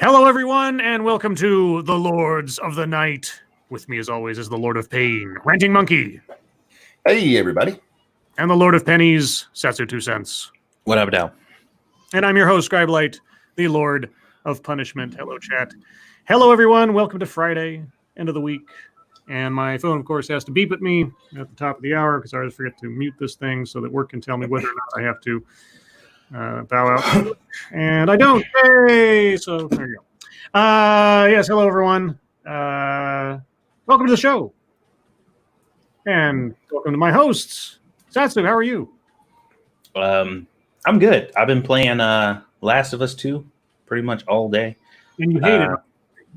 Hello, everyone, and welcome to the Lords of the Night. With me, as always, is the Lord of Pain, Ranting Monkey. Hey, everybody. And the Lord of Pennies, Satsu 2 cents. What up, now? And I'm your host, Scribe, the Lord of Punishment. Hello, chat. Hello, everyone. Welcome to Friday, end of the week. And my phone, of course, has to beep at me at the top of the hour because I always forget to mute this thing so that work can tell me whether or not I have to bow out. And I don't. Hey! So there you go. Yes, hello, everyone. Welcome to the show. And welcome to my hosts. Satsu, how are you? I'm good. I've been playing Last of Us 2 pretty much all day. And you hate it.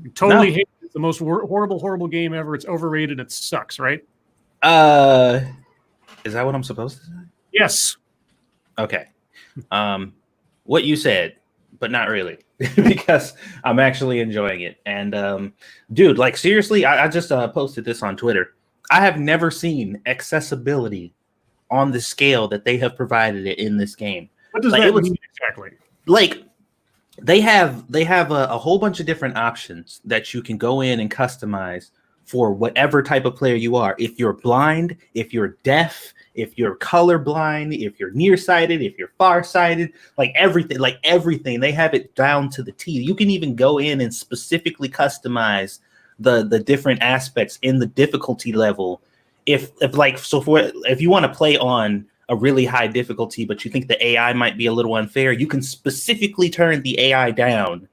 You totally hate it. It's the most horrible game ever. It's overrated. It sucks, right? Is that what I'm supposed to say? Yes. Okay. What you said, but not really, because I'm actually enjoying it. And dude, like seriously, I just posted this on Twitter. I have never seen accessibility on the scale that they have provided it in this game. What does that mean exactly? Like they have a whole bunch of different options that you can go in and customize for whatever type of player you are. If you're blind, if you're deaf, if you're colorblind, if you're nearsighted, if you're farsighted, like everything, they have it down to the T. You can even go in and specifically customize the different aspects in the difficulty level. If you want to play on a really high difficulty, but you think the AI might be a little unfair, you can specifically turn the AI down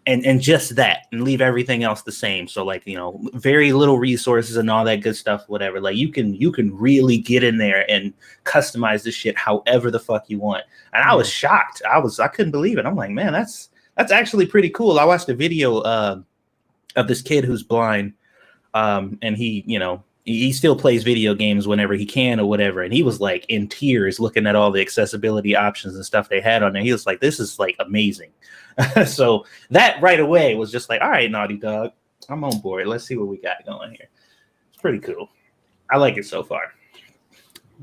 and just that and leave everything else the same. So like, you know, very little resources and all that good stuff, whatever. Like you can really get in there and customize this shit however the fuck you want. And I was shocked. I couldn't believe it. I'm like, man, that's actually pretty cool. I watched a video of this kid who's blind. And he, you know, he still plays video games whenever he can or whatever. And he was like in tears looking at all the accessibility options and stuff they had on there. He was like, this is like amazing. So that right away was just like, all right, Naughty Dog, I'm on board. Let's see what we got going here. It's pretty cool. I like it so far.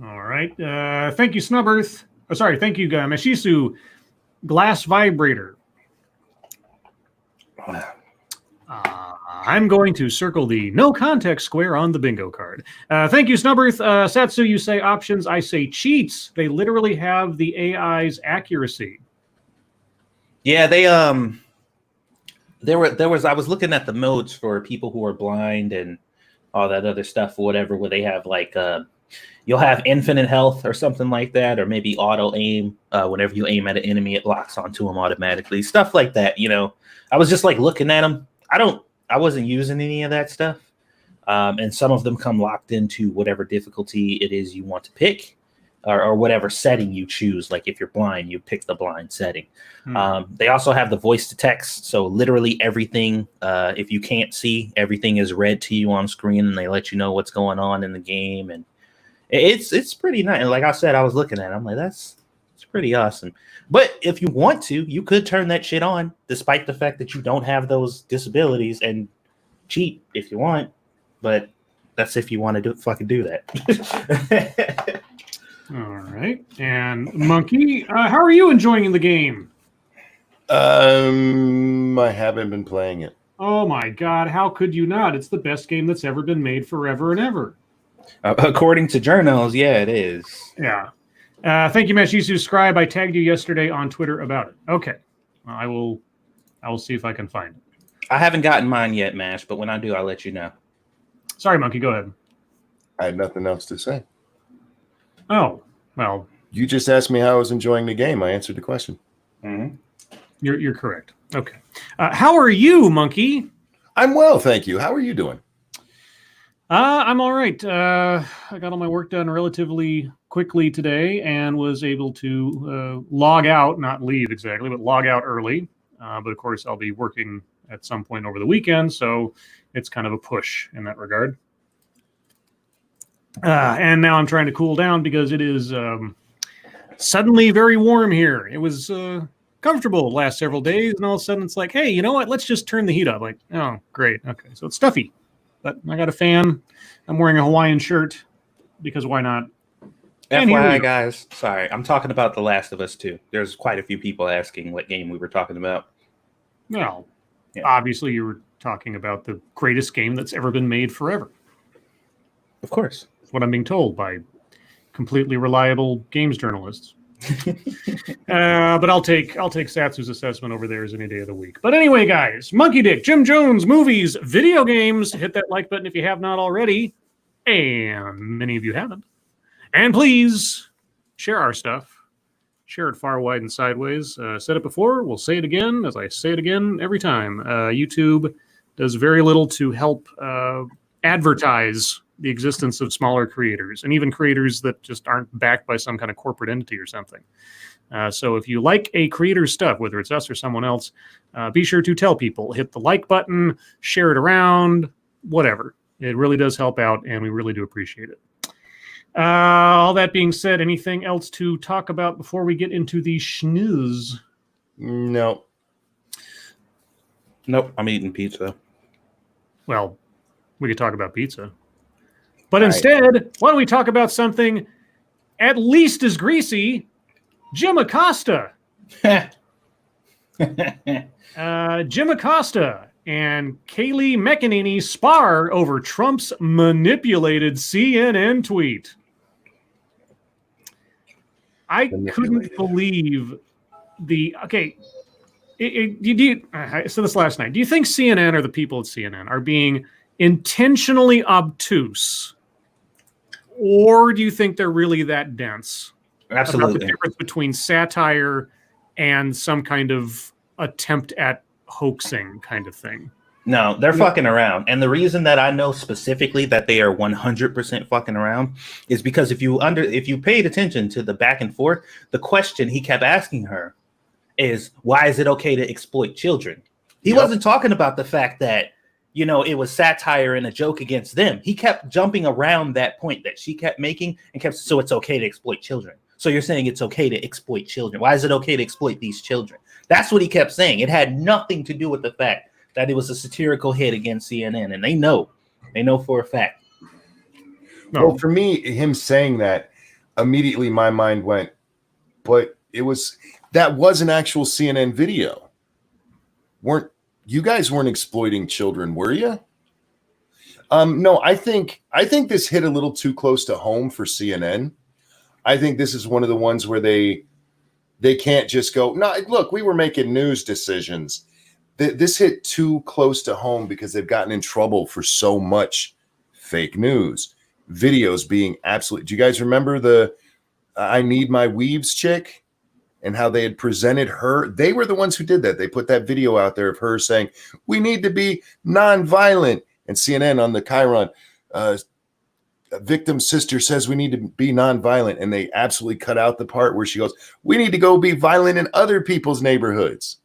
All right. Thank you, Snubbirth. Oh, sorry. Thank you, Meshisu. Glass Vibrator. I'm going to circle the no context square on the bingo card. Thank you, Snubbirth. Satsu, you say options. I say cheats. They literally have the AI's accuracy. Yeah, there was I was looking at the modes for people who are blind and all that other stuff or whatever, where they have like you'll have infinite health or something like that, or maybe auto aim. Whenever you aim at an enemy, it locks onto them automatically. Stuff like that, you know. I was just like looking at them. I wasn't using any of that stuff. And some of them come locked into whatever difficulty it is you want to pick. Or whatever setting you choose. Like if you're blind, you pick the blind setting. They also have the voice to text. So literally everything, if you can't see, everything is read to you on screen and they let you know what's going on in the game. And it's pretty nice. And like I said, I was looking at it. I'm like, it's pretty awesome. But if you want to, you could turn that shit on despite the fact that you don't have those disabilities and cheat if you want. But that's if you want to fucking do that. All right. And Monkey, how are you enjoying the game? I haven't been playing it. Oh my God, how could you not? It's the best game that's ever been made forever and ever. According to journals, yeah, it is. Yeah. Thank you, Meshisu Scribe. I tagged you yesterday on Twitter about it. Okay. I will see if I can find it. I haven't gotten mine yet, Mash, but when I do, I'll let you know. Sorry, Monkey, go ahead. I had nothing else to say. Oh, well. You just asked me how I was enjoying the game. I answered the question. Mm-hmm. You're correct. Okay. How are you, Monkey? I'm well, thank you. How are you doing? I'm all right. I got all my work done relatively quickly today and was able to log out, not leave exactly, but log out early. But of course, I'll be working at some point over the weekend, so it's kind of a push in that regard. And now I'm trying to cool down because it is suddenly very warm here. It was comfortable the last several days, and all of a sudden it's like, hey, you know what? Let's just turn the heat up. Like, oh, great. Okay, so it's stuffy. But I got a fan. I'm wearing a Hawaiian shirt because why not? FYI, guys, sorry, I'm talking about The Last of Us 2. There's quite a few people asking what game we were talking about. Well, Yeah. obviously you were talking about the greatest game that's ever been made forever. Of course. That's what I'm being told by completely reliable games journalists. But I'll take Satsu's assessment over theirs any day of the week. But anyway, guys, Monkey Dick, Jim Jones, movies, video games. Hit that like button if you have not already, and many of you haven't. And please share our stuff. Share it far, wide, and sideways. Said it before. We'll say it again, as I say it again every time. YouTube does very little to help advertise the existence of smaller creators, and even creators that just aren't backed by some kind of corporate entity or something. So if you like a creator's stuff, whether it's us or someone else, be sure to tell people. Hit the like button, share it around, whatever. It really does help out, and we really do appreciate it. All that being said, anything else to talk about before we get into the schnews? No. Nope, I'm eating pizza. Well, we could talk about pizza. But instead, why don't we talk about something at least as greasy? Jim Acosta. Jim Acosta and Kayleigh McEnany spar over Trump's manipulated CNN tweet. I couldn't believe I said this last night. Do you think CNN or the people at CNN are being intentionally obtuse? Or do you think they're really that dense? Absolutely. About the difference between satire and some kind of attempt at hoaxing kind of thing? No, they're fucking around. And the reason that I know specifically that they are 100% fucking around is because if you paid attention to the back and forth, the question he kept asking her is, why is it okay to exploit children? He wasn't talking about the fact that, it was satire and a joke against them. He kept jumping around that point that she kept making and so it's okay to exploit children. So you're saying it's okay to exploit children. Why is it okay to exploit these children? That's what he kept saying. It had nothing to do with the fact that it was a satirical hit against CNN. And they know for a fact. No. Well, for me, him saying that, immediately my mind went, but that was an actual CNN video. You guys weren't exploiting children, were you? No, I think this hit a little too close to home for CNN. I think this is one of the ones where they can't just go, no, look, we were making news decisions. This hit too close to home because they've gotten in trouble for so much fake news. Videos being absolute. Do you guys remember the I Need My Weaves chick? And how they had presented her. They were the ones who did that. They put that video out there of her saying, we need to be nonviolent. And CNN on the Chiron, victim's sister says we need to be nonviolent. And they absolutely cut out the part where she goes, we need to go be violent in other people's neighborhoods.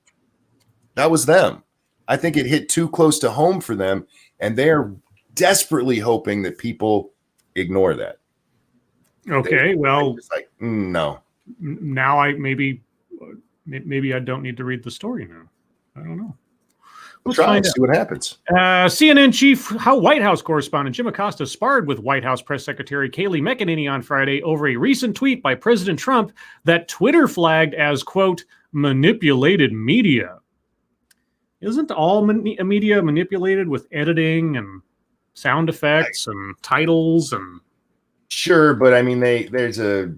That was them. I think it hit too close to home for them. And they're desperately hoping that people ignore that. Okay, well. It's like, no. Now I maybe I don't need to read the story now. I don't know. Let's try and see what happens. CNN chief White House correspondent Jim Acosta sparred with White House press secretary Kayleigh McEnany on Friday over a recent tweet by President Trump that Twitter flagged as, quote, manipulated media. Isn't all media manipulated with editing and sound effects and titles and? Sure, but I mean, there's a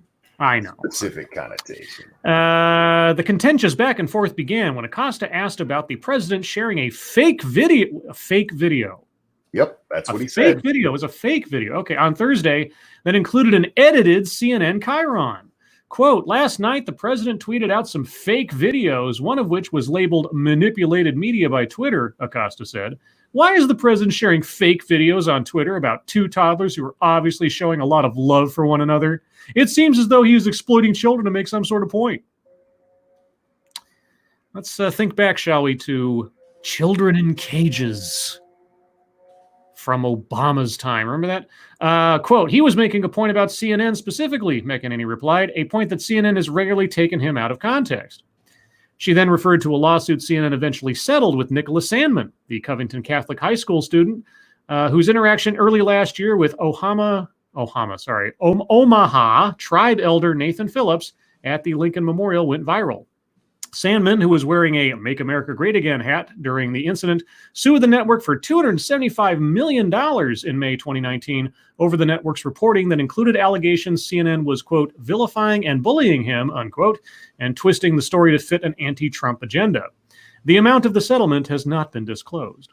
specific connotation. The contentious back and forth began when Acosta asked about the president sharing a fake video. Yep, that's what he said. Fake video. It was a fake video. Okay, on Thursday, that included an edited CNN Chiron. Quote, last night, the president tweeted out some fake videos, one of which was labeled manipulated media by Twitter, Acosta said. Why is the president sharing fake videos on Twitter about two toddlers who are obviously showing a lot of love for one another? It seems as though he was exploiting children to make some sort of point. Let's think back, shall we, to children in cages from Obama's time. Remember that? Quote, he was making a point about CNN specifically, McEnany replied, a point that CNN has regularly taken him out of context. She then referred to a lawsuit CNN eventually settled with Nicholas Sandman, the Covington Catholic High School student, whose interaction early last year with Omaha tribe elder Nathan Phillips at the Lincoln Memorial went viral. Sandman, who was wearing a Make America Great Again hat during the incident, sued the network for $275 million in May 2019 over the network's reporting that included allegations CNN was, quote, vilifying and bullying him, unquote, and twisting the story to fit an anti-Trump agenda. The amount of the settlement has not been disclosed.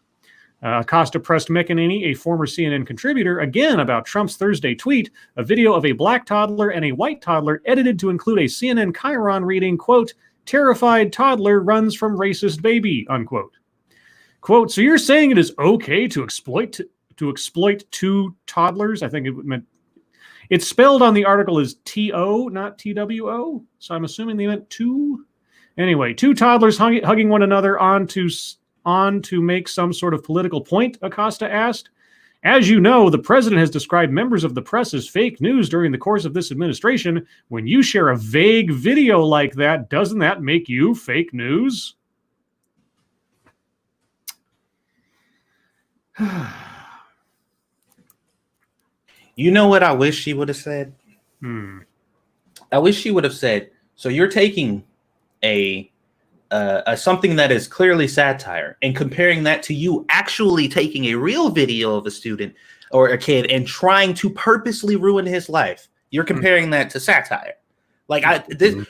Acosta pressed McEnany, a former CNN contributor, again about Trump's Thursday tweet, a video of a black toddler and a white toddler edited to include a CNN chyron reading, quote, terrified toddler runs from racist baby, unquote. Quote, so you're saying it is okay to exploit two toddlers? I think it meant, it's spelled on the article as T-O, not T-W-O, so I'm assuming they meant two. Anyway, two toddlers hugging one another on to make some sort of political point, Acosta asked. As you know, the president has described members of the press as fake news during the course of this administration. When you share a vague video like that, doesn't that make you fake news? You know what I wish she would have said? I wish she would have said, so you're taking a something that is clearly satire and comparing that to you actually taking a real video of a student or a kid and trying to purposely ruin his life. You're comparing that to satire. Like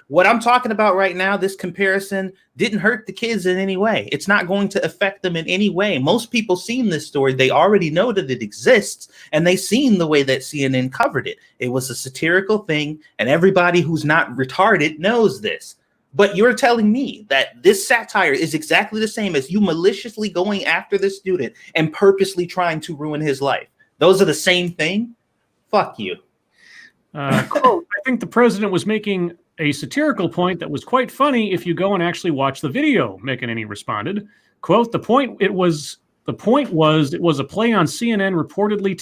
what I'm talking about right now, this comparison didn't hurt the kids in any way. It's not going to affect them in any way. Most people seen this story. They already know that it exists, and they seen the way that CNN covered it. It was a satirical thing, and everybody who's not retarded knows this. But you're telling me that this satire is exactly the same as you maliciously going after this student and purposely trying to ruin his life. Those are the same thing? Fuck you. Quote, I think the president was making a satirical point that was quite funny if you go and actually watch the video, McEnany responded. Quote, the point was it was a play on CNN reportedly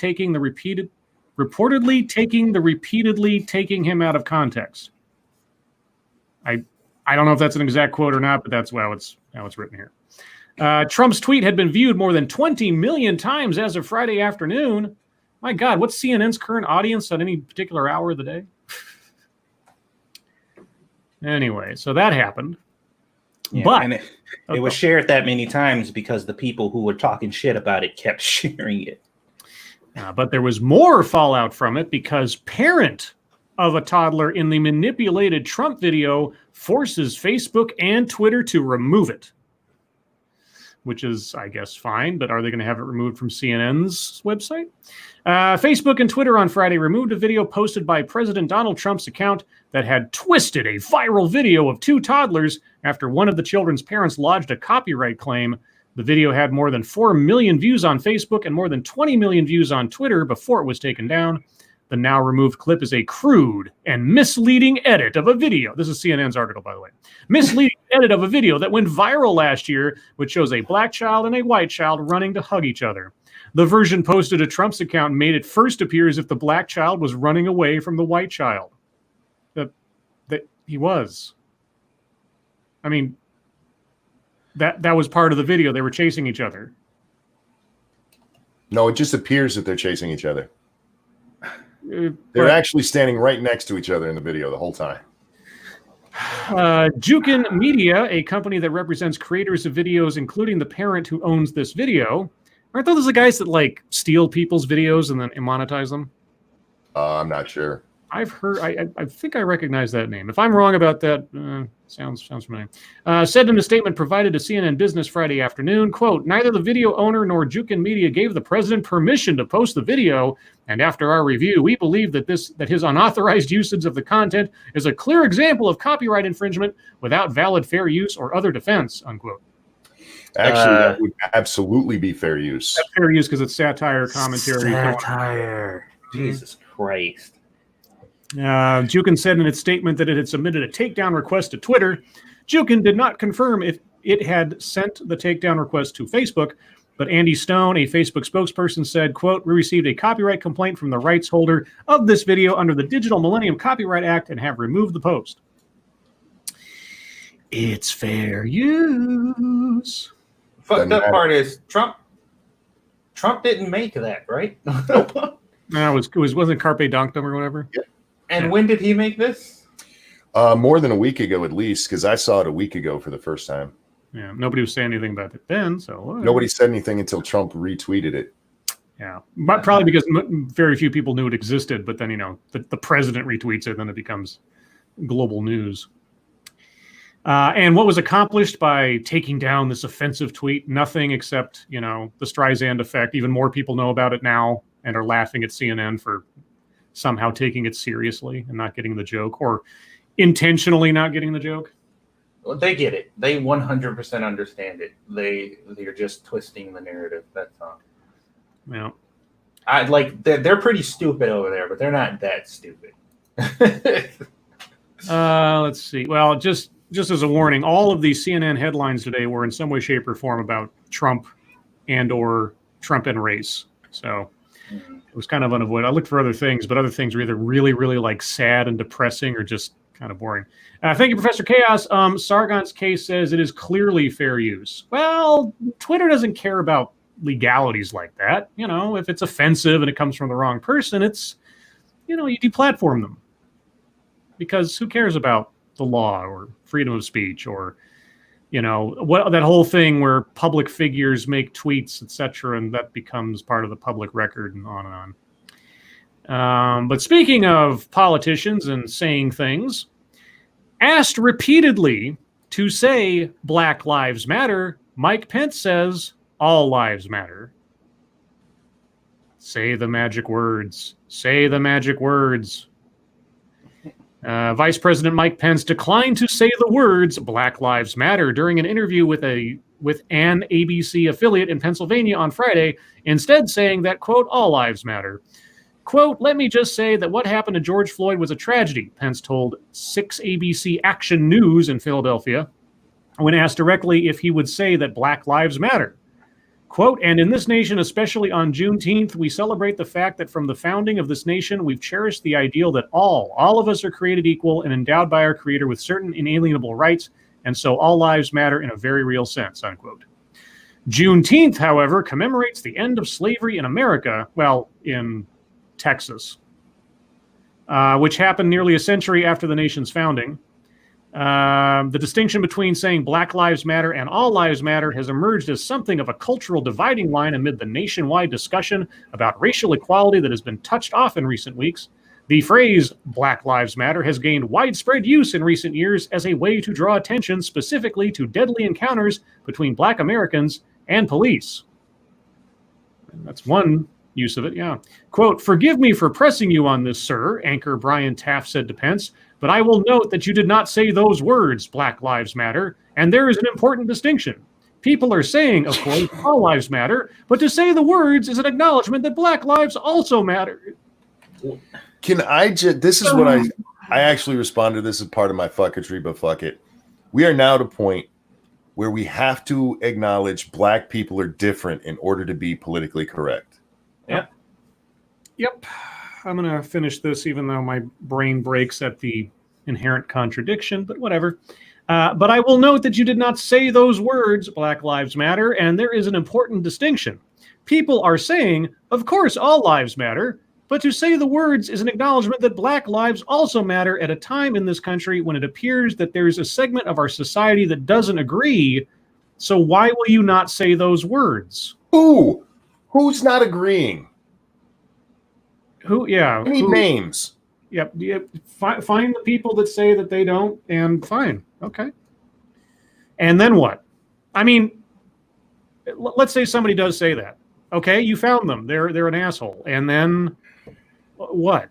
repeatedly taking him out of context. I don't know if that's an exact quote or not, but that's how it's written here. Trump's tweet had been viewed more than 20 million times as of Friday afternoon. My God, what's CNN's current audience at any particular hour of the day? Anyway, so that happened. Yeah, but and it was shared that many times because the people who were talking shit about it kept sharing it. But there was more fallout from it because parent of a toddler in the manipulated Trump video forces Facebook and Twitter to remove it, which is, I guess, fine. But are they going to have it removed from CNN's website? Facebook and Twitter on Friday removed a video posted by President Donald Trump's account that had twisted a viral video of two toddlers after one of the children's parents lodged a copyright claim. The video had more than 4 million views on Facebook and more than 20 million views on Twitter before it was taken down. The now removed clip is a crude and misleading edit of a video. This is CNN's article, by the way. Misleading edit of a video that went viral last year, which shows a black child and a white child running to hug each other. The version posted to Trump's account made it first appear as if the black child was running away from the white child. That he was. I mean, that was part of the video. They were chasing each other. No, it just appears that they're chasing each other. They're actually standing right next to each other in the video the whole time. Jukin Media, a company that represents creators of videos, including the parent who owns this video. Aren't those the guys that like steal people's videos and then monetize them? I'm not sure. I've heard. I think I recognize that name. If I'm wrong about that, sounds familiar. Said in a statement provided to CNN Business Friday afternoon, quote, neither the video owner nor Jukin Media gave the president permission to post the video, and after our review, we believe that his unauthorized usage of the content is a clear example of copyright infringement without valid fair use or other defense, unquote. Actually, that would absolutely be fair use. That's fair use because it's satire, commentary. Satire. Jesus Christ. Jukin said in its statement that it had submitted a takedown request to Twitter. Jukin did not confirm if it had sent the takedown request to Facebook, but Andy Stone, a Facebook spokesperson, said, quote, we received a copyright complaint from the rights holder of this video under the Digital Millennium Copyright Act and have removed the post. It's fair use. Fucked up part is Trump didn't make that, right? No, it wasn't Carpe Donktum or whatever. Yep. And when did he make this? More than a week ago, at least, because I saw it a week ago for the first time. Yeah, nobody was saying anything about it then, so whatever. Nobody said anything until Trump retweeted it. Yeah, but probably because very few people knew it existed. But then, the president retweets it, then it becomes global news. And what was accomplished by taking down this offensive tweet? Nothing except, the Streisand effect. Even more people know about it now and are laughing at CNN for somehow taking it seriously and not getting the joke, or intentionally not getting the joke. Well, they get it. They 100% understand it. They're just twisting the narrative. That's all. Yeah, they're pretty stupid over there, but they're not that stupid. Let's see. Well, just as a warning, all of these CNN headlines today were in some way, shape, or form about Trump or Trump and race. So it was kind of unavoidable. I looked for other things, but other things were either really, really sad and depressing or just kind of boring. Thank you, Professor Chaos. Sargon's case says it is clearly fair use. Well, Twitter doesn't care about legalities like that. If it's offensive and it comes from the wrong person, it's, you deplatform them, because who cares about the law or freedom of speech or, what that whole thing where public figures make tweets, etc., and that becomes part of the public record and on and on. But speaking of politicians and saying things, asked repeatedly to say Black Lives Matter, Mike Pence says all lives matter. Say the magic words. Say the magic words. Vice President Mike Pence declined to say the words Black Lives Matter during an interview with an ABC affiliate in Pennsylvania on Friday, instead saying that, quote, all lives matter. Quote, let me just say that what happened to George Floyd was a tragedy, Pence told 6 ABC Action News in Philadelphia when asked directly if he would say that Black Lives Matter. Quote, and in this nation, especially on Juneteenth, we celebrate the fact that from the founding of this nation, we've cherished the ideal that all of us are created equal and endowed by our Creator with certain inalienable rights, and so all lives matter in a very real sense, unquote. Juneteenth, however, commemorates the end of slavery in America, well, in Texas, which happened nearly a century after the nation's founding. The distinction between saying Black Lives Matter and all lives matter has emerged as something of a cultural dividing line amid the nationwide discussion about racial equality that has been touched off in recent weeks. The phrase Black Lives Matter has gained widespread use in recent years as a way to draw attention specifically to deadly encounters between Black Americans and police. That's one use of it, yeah. Quote, forgive me for pressing you on this, sir, anchor Brian Taft said to Pence, but I will note that you did not say those words, Black Lives Matter, and there is an important distinction. People are saying, of course, all lives matter, but to say the words is an acknowledgement that Black lives also matter. Can I just, this is what I actually responded to this as part of my fucketry, but fuck it. We are now at a point where we have to acknowledge Black people are different in order to be politically correct. Yep. I'm going to finish this, even though my brain breaks at the inherent contradiction, but whatever. But I will note that you did not say those words, Black Lives Matter, and there is an important distinction. People are saying, of course, all lives matter, but to say the words is an acknowledgement that Black lives also matter at a time in this country when it appears that there's a segment of our society that doesn't agree. So why will you not say those words? Ooh, who's not agreeing? Who? Yeah. Any names? Yep. Find the people that say that they don't, and fine. Okay. And then what? I mean, let's say somebody does say that. Okay, you found them. They're an asshole. And then what?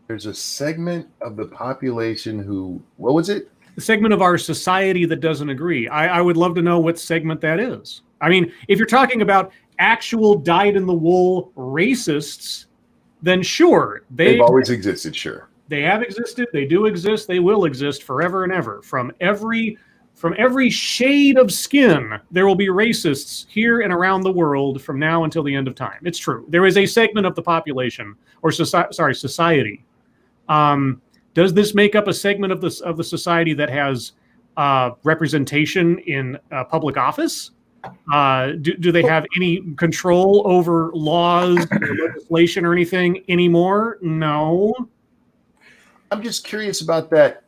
There's a segment of the population who, what was it? The segment of our society that doesn't agree. I would love to know what segment that is. I mean, if you're talking about actual dyed-in-the-wool racists, then sure. They've always existed, sure. They have existed, they do exist, they will exist forever and ever. From every shade of skin, there will be racists here and around the world from now until the end of time. It's true. There is a segment of the population, or society. Does this make up a segment of the society that has representation in public office? Do they have any control over laws or legislation or anything anymore? No. I'm just curious about that.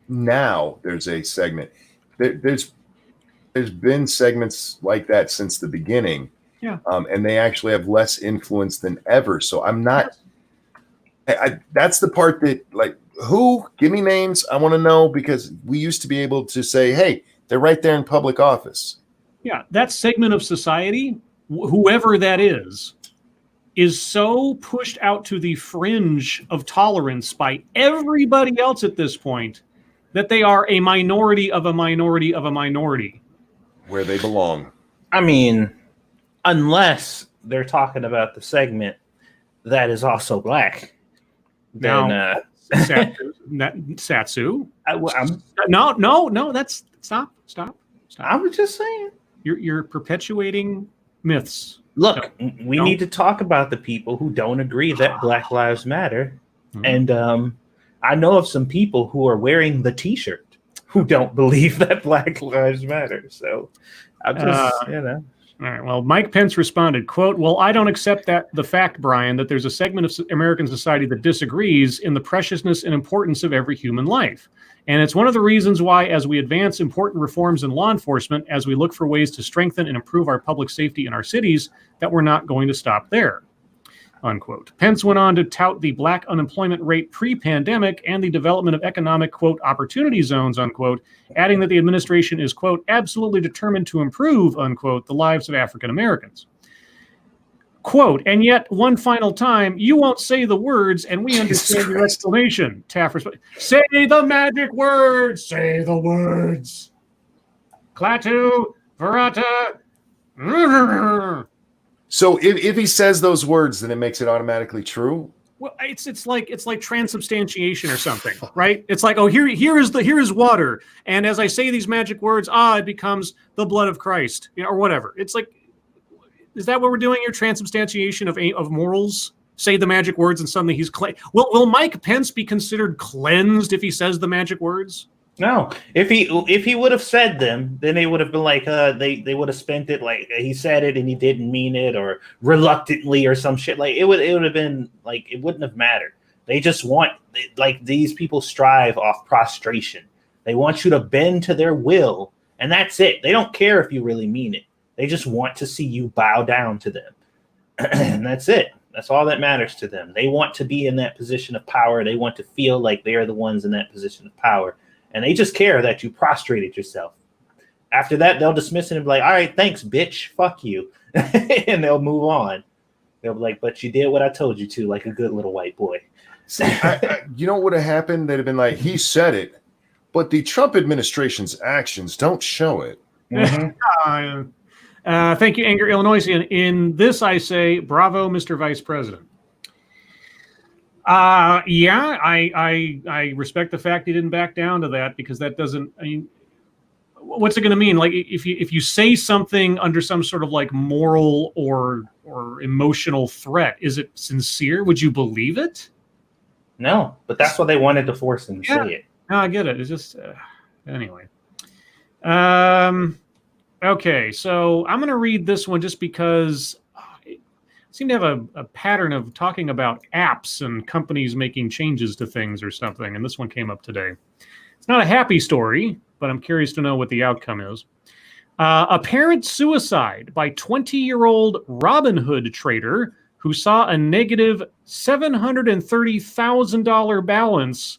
Now there's a segment. There's been segments like that since the beginning. Yeah. And they actually have less influence than ever. So I'm not. That's the part that, like, who? Give me names. I want to know, because we used to be able to say, hey, they're right there in public office. Yeah, that segment of society, whoever that is so pushed out to the fringe of tolerance by everybody else at this point that they are a minority of a minority of a minority. Where they belong. I mean, unless they're talking about the segment that is also black. Now, Satsu. No, that's stop. I was just saying. You're perpetuating myths. Look, we need to talk about the people who don't agree that Black Lives Matter. Mm-hmm. And I know of some people who are wearing the T-shirt who don't believe that Black Lives Matter. So I'm just, All right. Well, Mike Pence responded, quote, well, I don't accept the fact, Brian, that there's a segment of American society that disagrees in the preciousness and importance of every human life. And it's one of the reasons why, as we advance important reforms in law enforcement, as we look for ways to strengthen and improve our public safety in our cities, that we're not going to stop there, unquote. Pence went on to tout the black unemployment rate pre-pandemic and the development of economic, quote, opportunity zones, unquote, adding that the administration is, quote, absolutely determined to improve, unquote, the lives of African Americans. Quote, and yet one final time, you won't say the words and we understand your explanation. Taft responded, say the magic words, say the words. Klaatu, Verata. So if he says those words, then it makes it automatically true? Well, it's like transubstantiation or something, right? It's like, oh, here is water, and as I say these magic words, it becomes the blood of Christ, or whatever. It's like, is that what we're doing here? Transubstantiation of morals? Say the magic words and suddenly he's will Mike Pence be considered cleansed if he says the magic words? No. If he would have said them, then they would have been like they would have spent it like he said it and he didn't mean it, or reluctantly or some shit. Like it would have been like, it wouldn't have mattered. They just want, like, these people strive off prostration. They want you to bend to their will, and that's it. They don't care if you really mean it. They just want to see you bow down to them. And that's it. That's all that matters to them. They want to be in that position of power. They want to feel like they are the ones in that position of power. And they just care that you prostrated yourself. After that, they'll dismiss it and be like, all right, thanks, bitch. Fuck you. And they'll move on. They'll be like, but you did what I told you to, like a good little white boy. See, you know what would have happened? They'd have been like, he said it, but the Trump administration's actions don't show it. Mm-hmm. Thank you, Anger Illinoisian. In this, I say, bravo, Mr. Vice President. Yeah, I respect the fact he didn't back down to that, because that doesn't, I mean, what's it going to mean? Like, if you say something under some sort of like moral or emotional threat, is it sincere? Would you believe it? No, but that's what they wanted to force him to say it. No, I get it. It's just, anyway. Okay, so I'm going to read this one just because I seem to have a pattern of talking about apps and companies making changes to things or something, and this one came up today. It's not a happy story, but I'm curious to know what the outcome is. Apparent suicide by 20-year-old Robinhood trader who saw a negative $730,000 balance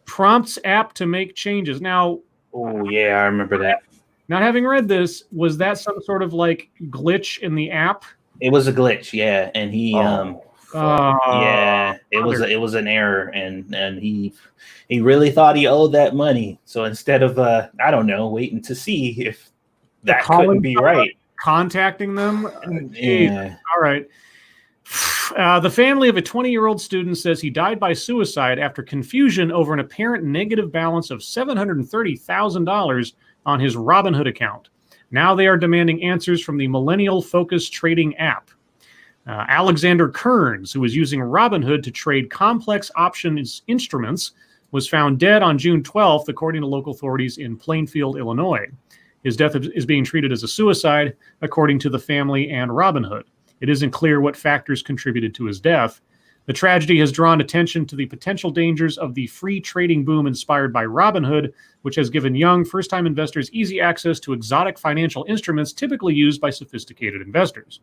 prompts app to make changes. Now, oh yeah, I remember that. Not having read this, was that some sort of like glitch in the app? It was a glitch, yeah, and he yeah, it was an error, and he really thought he owed that money. So instead of I don't know, waiting to see if that couldn't be right, contacting them. Yeah. All right. The family of a 20-year-old student says he died by suicide after confusion over an apparent negative balance of $730,000 on his Robinhood account. Now they are demanding answers from the millennial-focused trading app. Alexander Kearns, who was using Robinhood to trade complex options instruments, was found dead on June 12th, according to local authorities in Plainfield, Illinois. His death is being treated as a suicide, according to the family and Robinhood. It isn't clear what factors contributed to his death. The tragedy has drawn attention to the potential dangers of the free trading boom inspired by Robinhood, which has given young, first-time investors easy access to exotic financial instruments typically used by sophisticated investors.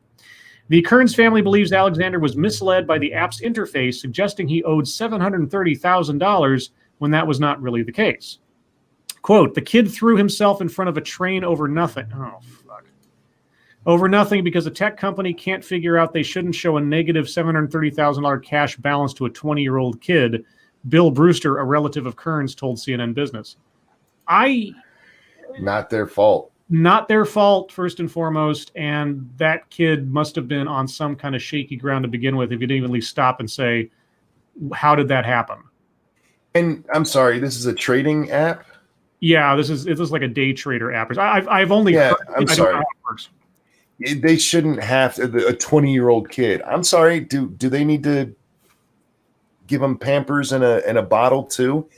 The Kearns family believes Alexander was misled by the app's interface, suggesting he owed $730,000 when that was not really the case. Quote, the kid threw himself in front of a train over nothing. Oh, fuck. Over nothing because a tech company can't figure out they shouldn't show a negative $730,000 cash balance to a 20-year-old kid, Bill Brewster, a relative of Kearns, told CNN Business. Not their fault. Not their fault, first and foremost, and that kid must have been on some kind of shaky ground to begin with if you didn't even at least stop and say, how did that happen? And I'm sorry, this is a trading app? Yeah, this is like a day trader app. I've only heard, I'm sorry. I don't know how it works. They shouldn't have to, a 20-year-old kid. I'm sorry, do they need to give him Pampers and a bottle too?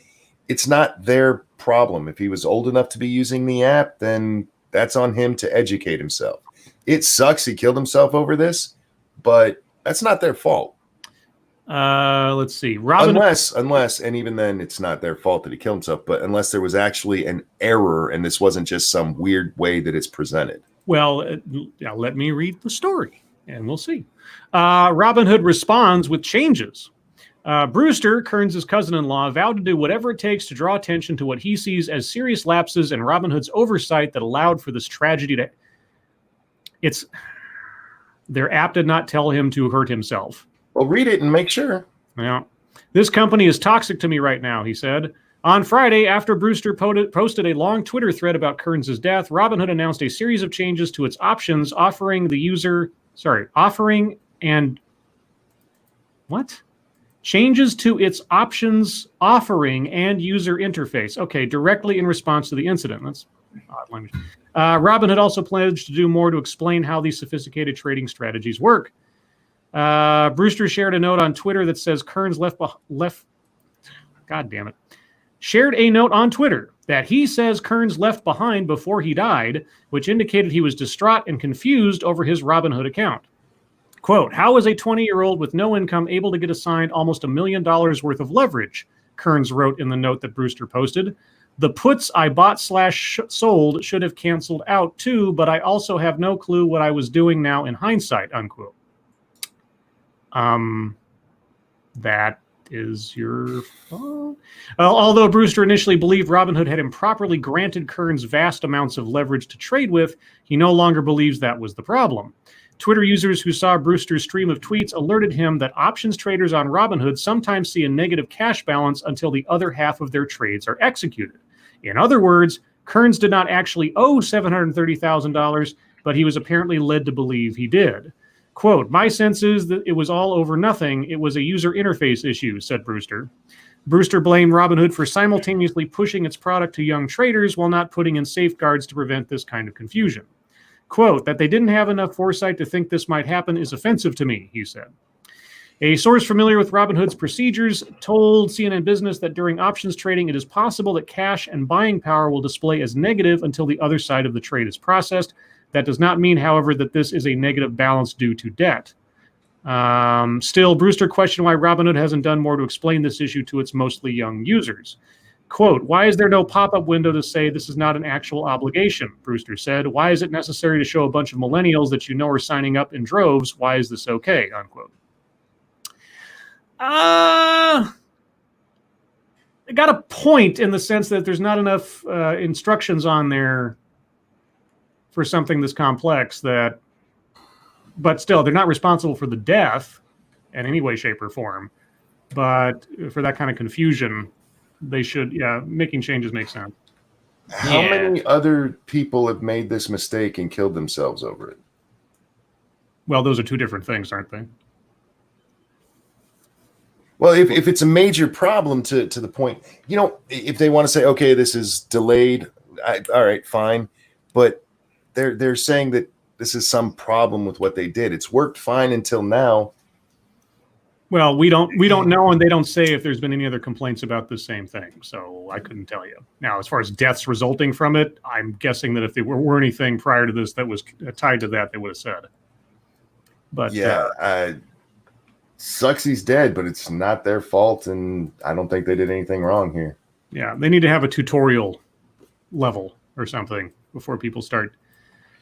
It's not their problem. If he was old enough to be using the app, then that's on him to educate himself. It sucks he killed himself over this, but that's not their fault. Let's see. Unless, and even then it's not their fault that he killed himself, but unless there was actually an error and this wasn't just some weird way that it's presented. Well, let me read the story and we'll see. Robinhood responds with changes. Brewster, Kearns' cousin-in-law, vowed to do whatever it takes to draw attention to what he sees as serious lapses in Robinhood's oversight that allowed for this tragedy their app did not tell him to hurt himself. Well, read it and make sure. Yeah. This company is toxic to me right now, he said. On Friday, after Brewster posted a long Twitter thread about Kearns' death, Robinhood announced a series of changes to its options, changes to its options offering and user interface. Okay, directly in response to the incident. That's odd language. Robinhood also pledged to do more to explain how these sophisticated trading strategies work. Brewster shared a note on Twitter that says Kearns shared a note on Twitter that he says Kearns left behind before he died, which indicated he was distraught and confused over his Robinhood account. Quote, how is a 20-year-old with no income able to get assigned almost $1 million worth of leverage? Kearns wrote in the note that Brewster posted. The puts I bought/sold should have canceled out too, but I also have no clue what I was doing now in hindsight, unquote. That is your fault. Although Brewster initially believed Robinhood had improperly granted Kearns vast amounts of leverage to trade with, he no longer believes that was the problem. Twitter users who saw Brewster's stream of tweets alerted him that options traders on Robinhood sometimes see a negative cash balance until the other half of their trades are executed. In other words, Kearns did not actually owe $730,000, but he was apparently led to believe he did. Quote, my sense is that it was all over nothing. It was a user interface issue, said Brewster. Brewster blamed Robinhood for simultaneously pushing its product to young traders while not putting in safeguards to prevent this kind of confusion. Quote, that they didn't have enough foresight to think this might happen is offensive to me, he said. A source familiar with Robinhood's procedures told CNN Business that during options trading, it is possible that cash and buying power will display as negative until the other side of the trade is processed. That does not mean, however, that this is a negative balance due to debt. Still, Brewster questioned why Robinhood hasn't done more to explain this issue to its mostly young users. Quote, why is there no pop-up window to say this is not an actual obligation? Brewster said. Why is it necessary to show a bunch of millennials that you know are signing up in droves? Why is this okay? Unquote. I got a point in the sense that there's not enough instructions on there for something this complex but still, they're not responsible for the death in any way, shape, or form. But for that kind of confusion, they should, making changes makes sense. How many other people have made this mistake and killed themselves over it? Well, those are two different things, aren't they? Well, if it's a major problem to the point, if they want to say, okay, this is delayed, all right, fine. But they're saying that this is some problem with what they did. It's worked fine until now. Well, we don't know, and they don't say if there's been any other complaints about the same thing. So I couldn't tell you. Now, as far as deaths resulting from it, I'm guessing that if there were anything prior to this that was tied to that, they would have said. But Sucks he's dead, but it's not their fault, and I don't think they did anything wrong here. Yeah, they need to have a tutorial level or something before people start.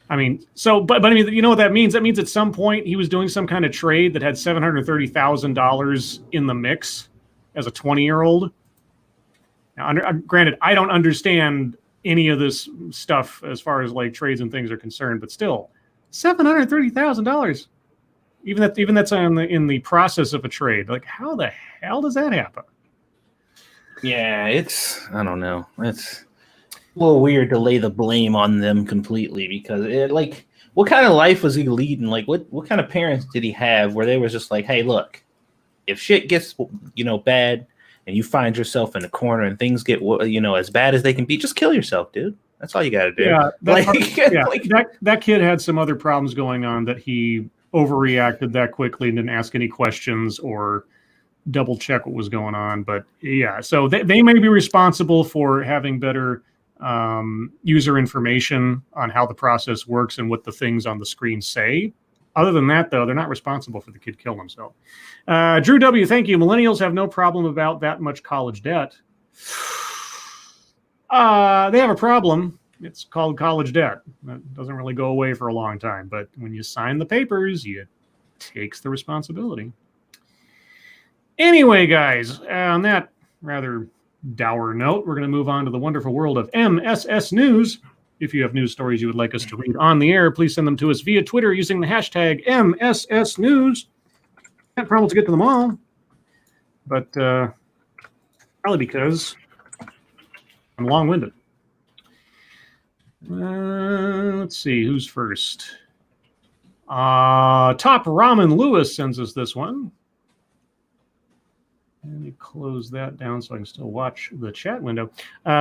I mean, but I mean, you know what that means? That means at some point he was doing some kind of trade that had $730,000 in the mix as a 20-year-old. Now, granted, I don't understand any of this stuff as far as like trades and things are concerned, but still, $730,000. Even that's in the process of a trade. Like, how the hell does that happen? Yeah, I don't know. It's a little weird to lay the blame on them completely because what kind of life was he leading? Like, what kind of parents did he have where they was just like, hey, look, if shit gets, bad and you find yourself in a corner and things get, as bad as they can be, just kill yourself, dude. That's all you got to do. Yeah, that kid had some other problems going on that he overreacted that quickly and didn't ask any questions or double check what was going on. But yeah, so they may be responsible for having better user information on how the process works and what the things on the screen say. Other than that, though, they're not responsible for the kid killing himself. Drew W., thank you. Millennials have no problem about that much college debt. They have a problem. It's called college debt. That doesn't really go away for a long time. But when you sign the papers, it takes the responsibility. Anyway, guys, on that rather dour note, we're going to move on to the wonderful world of MSS News. If you have news stories you would like us to read on the air, please send them to us via Twitter using the hashtag MSS News. Can't promise to get to them all, but probably because I'm long-winded. Let's see, who's first? Top Ramen Lewis sends us this one. Let me close that down so I can still watch the chat window.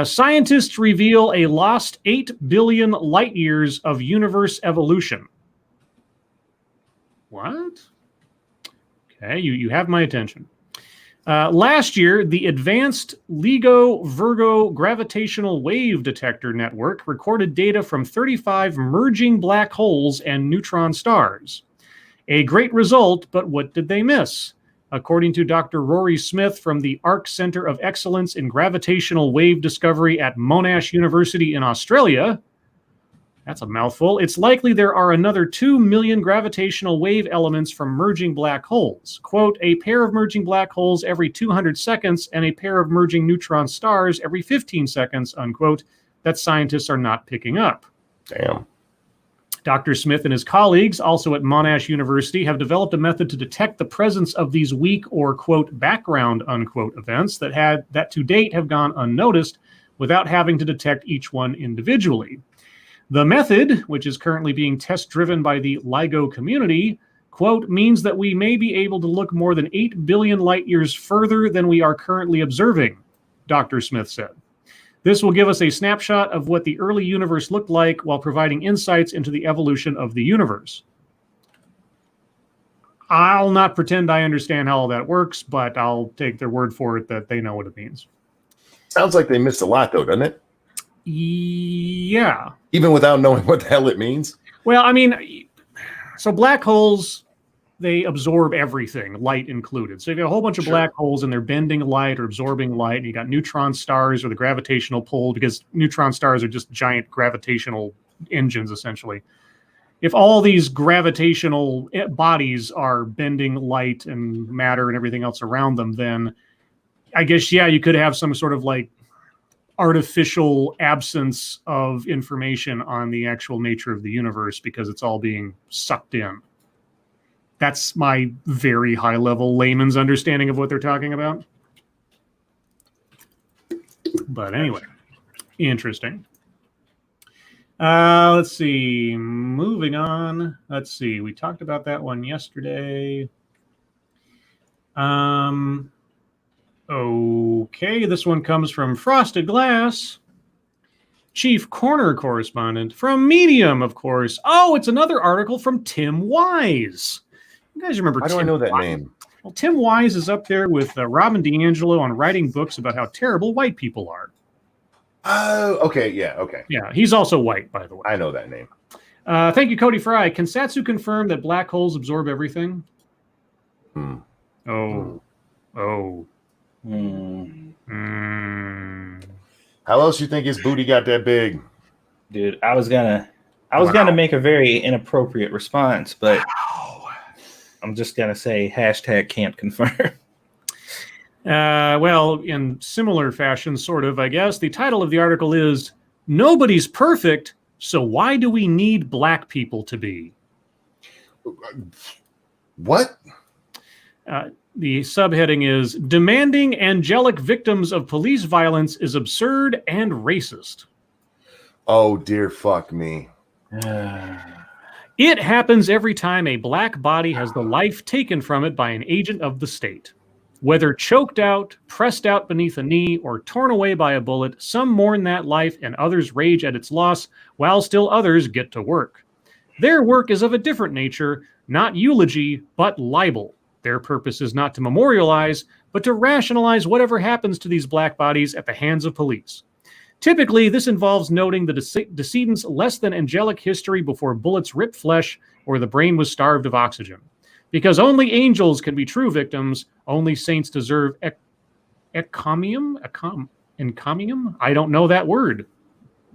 Scientists reveal a lost 8 billion light years of universe evolution. What? Okay, you have my attention. Last year, the Advanced LIGO Virgo Gravitational Wave Detector Network recorded data from 35 merging black holes and neutron stars. A great result, but what did they miss? According to Dr. Rory Smith from the ARC Center of Excellence in Gravitational Wave Discovery at Monash University in Australia, that's a mouthful, it's likely there are another 2 million gravitational wave elements from merging black holes. Quote, a pair of merging black holes every 200 seconds and a pair of merging neutron stars every 15 seconds, unquote, that scientists are not picking up. Damn. Dr. Smith and his colleagues, also at Monash University, have developed a method to detect the presence of these weak or, quote, background, unquote, events that to date have gone unnoticed without having to detect each one individually. The method, which is currently being test-driven by the LIGO community, quote, means that we may be able to look more than 8 billion light years further than we are currently observing, Dr. Smith said. This will give us a snapshot of what the early universe looked like while providing insights into the evolution of the universe. I'll not pretend I understand how all that works, but I'll take their word for it that they know what it means. Sounds like they missed a lot, though, doesn't it? Yeah. Even without knowing what the hell it means? Well, I mean, so black holes, they absorb everything, light included. So you've got a whole bunch of black holes and they're bending light or absorbing light. And you got neutron stars or the gravitational pull, because neutron stars are just giant gravitational engines, essentially. If all these gravitational bodies are bending light and matter and everything else around them, then I guess, yeah, you could have some sort of like artificial absence of information on the actual nature of the universe because it's all being sucked in. That's my very high-level layman's understanding of what they're talking about. But anyway, interesting. Let's see. Moving on. Let's see. We talked about that one yesterday. Okay, this one comes from Frosted Glass. Chief Corner Correspondent from Medium, of course. Oh, it's another article from Tim Wise. You guys remember How Tim do I know that Wise? name? Well, Tim Wise is up there with Robin DiAngelo on writing books about how terrible white people are. Oh, okay, yeah, okay. Yeah, he's also white, by the way. I know that name. Thank you, Cody Fry. Can Satsu confirm that black holes absorb everything? Oh. How else you think his booty got that big? Dude, I was gonna make a very inappropriate response, but I'm just gonna say hashtag can't confirm. Well, in similar fashion, sort of, I guess, the title of the article is "Nobody's Perfect, so why do we need black people to be?" What? The subheading is "Demanding angelic victims of police violence is absurd and racist." Oh, dear fuck me. It happens every time a black body has the life taken from it by an agent of the state. Whether choked out, pressed out beneath a knee, or torn away by a bullet, some mourn that life and others rage at its loss, while still others get to work. Their work is of a different nature, not eulogy, but libel. Their purpose is not to memorialize, but to rationalize whatever happens to these black bodies at the hands of police. Typically, this involves noting the decedent's less than angelic history before bullets ripped flesh or the brain was starved of oxygen. Because only angels can be true victims, only saints deserve encomium? I don't know that word.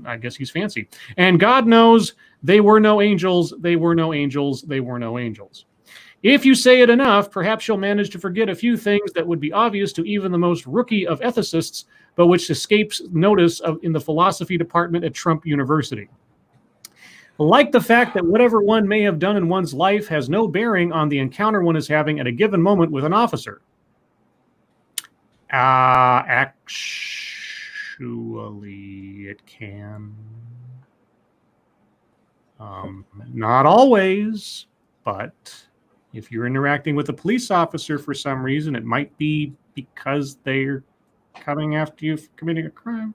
I guess he's fancy. And God knows they were no angels, they were no angels, they were no angels. If you say it enough, perhaps you'll manage to forget a few things that would be obvious to even the most rookie of ethicists, but which escapes notice in the philosophy department at Trump University. Like the fact that whatever one may have done in one's life has no bearing on the encounter one is having at a given moment with an officer. Actually, it can. Not always, but if you're interacting with a police officer for some reason, it might be because they're coming after you for committing a crime.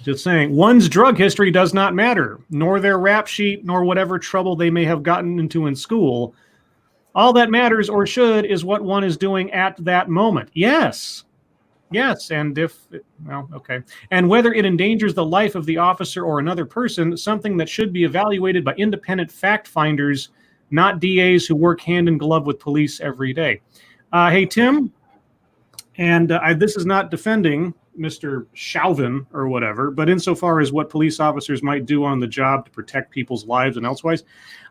Just saying, one's drug history does not matter, nor their rap sheet, nor whatever trouble they may have gotten into in school. All that matters, or should, is what one is doing at that moment. Yes, and and whether it endangers the life of the officer or another person, something that should be evaluated by independent fact finders, not DAs who work hand in glove with police every day. Hey, Tim, and this is not defending Mr. Chauvin or whatever, but insofar as what police officers might do on the job to protect people's lives and elsewise,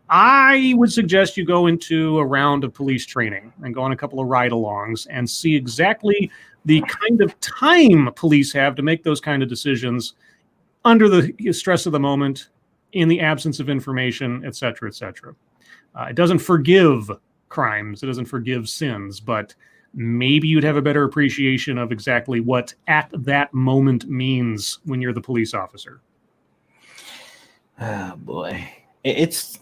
I would suggest you go into a round of police training and go on a couple of ride-alongs and see exactly the kind of time police have to make those kind of decisions under the stress of the moment, in the absence of information, et cetera, et cetera. It doesn't forgive crimes. It doesn't forgive sins, but maybe you'd have a better appreciation of exactly what at that moment means when you're the police officer. Oh boy. It's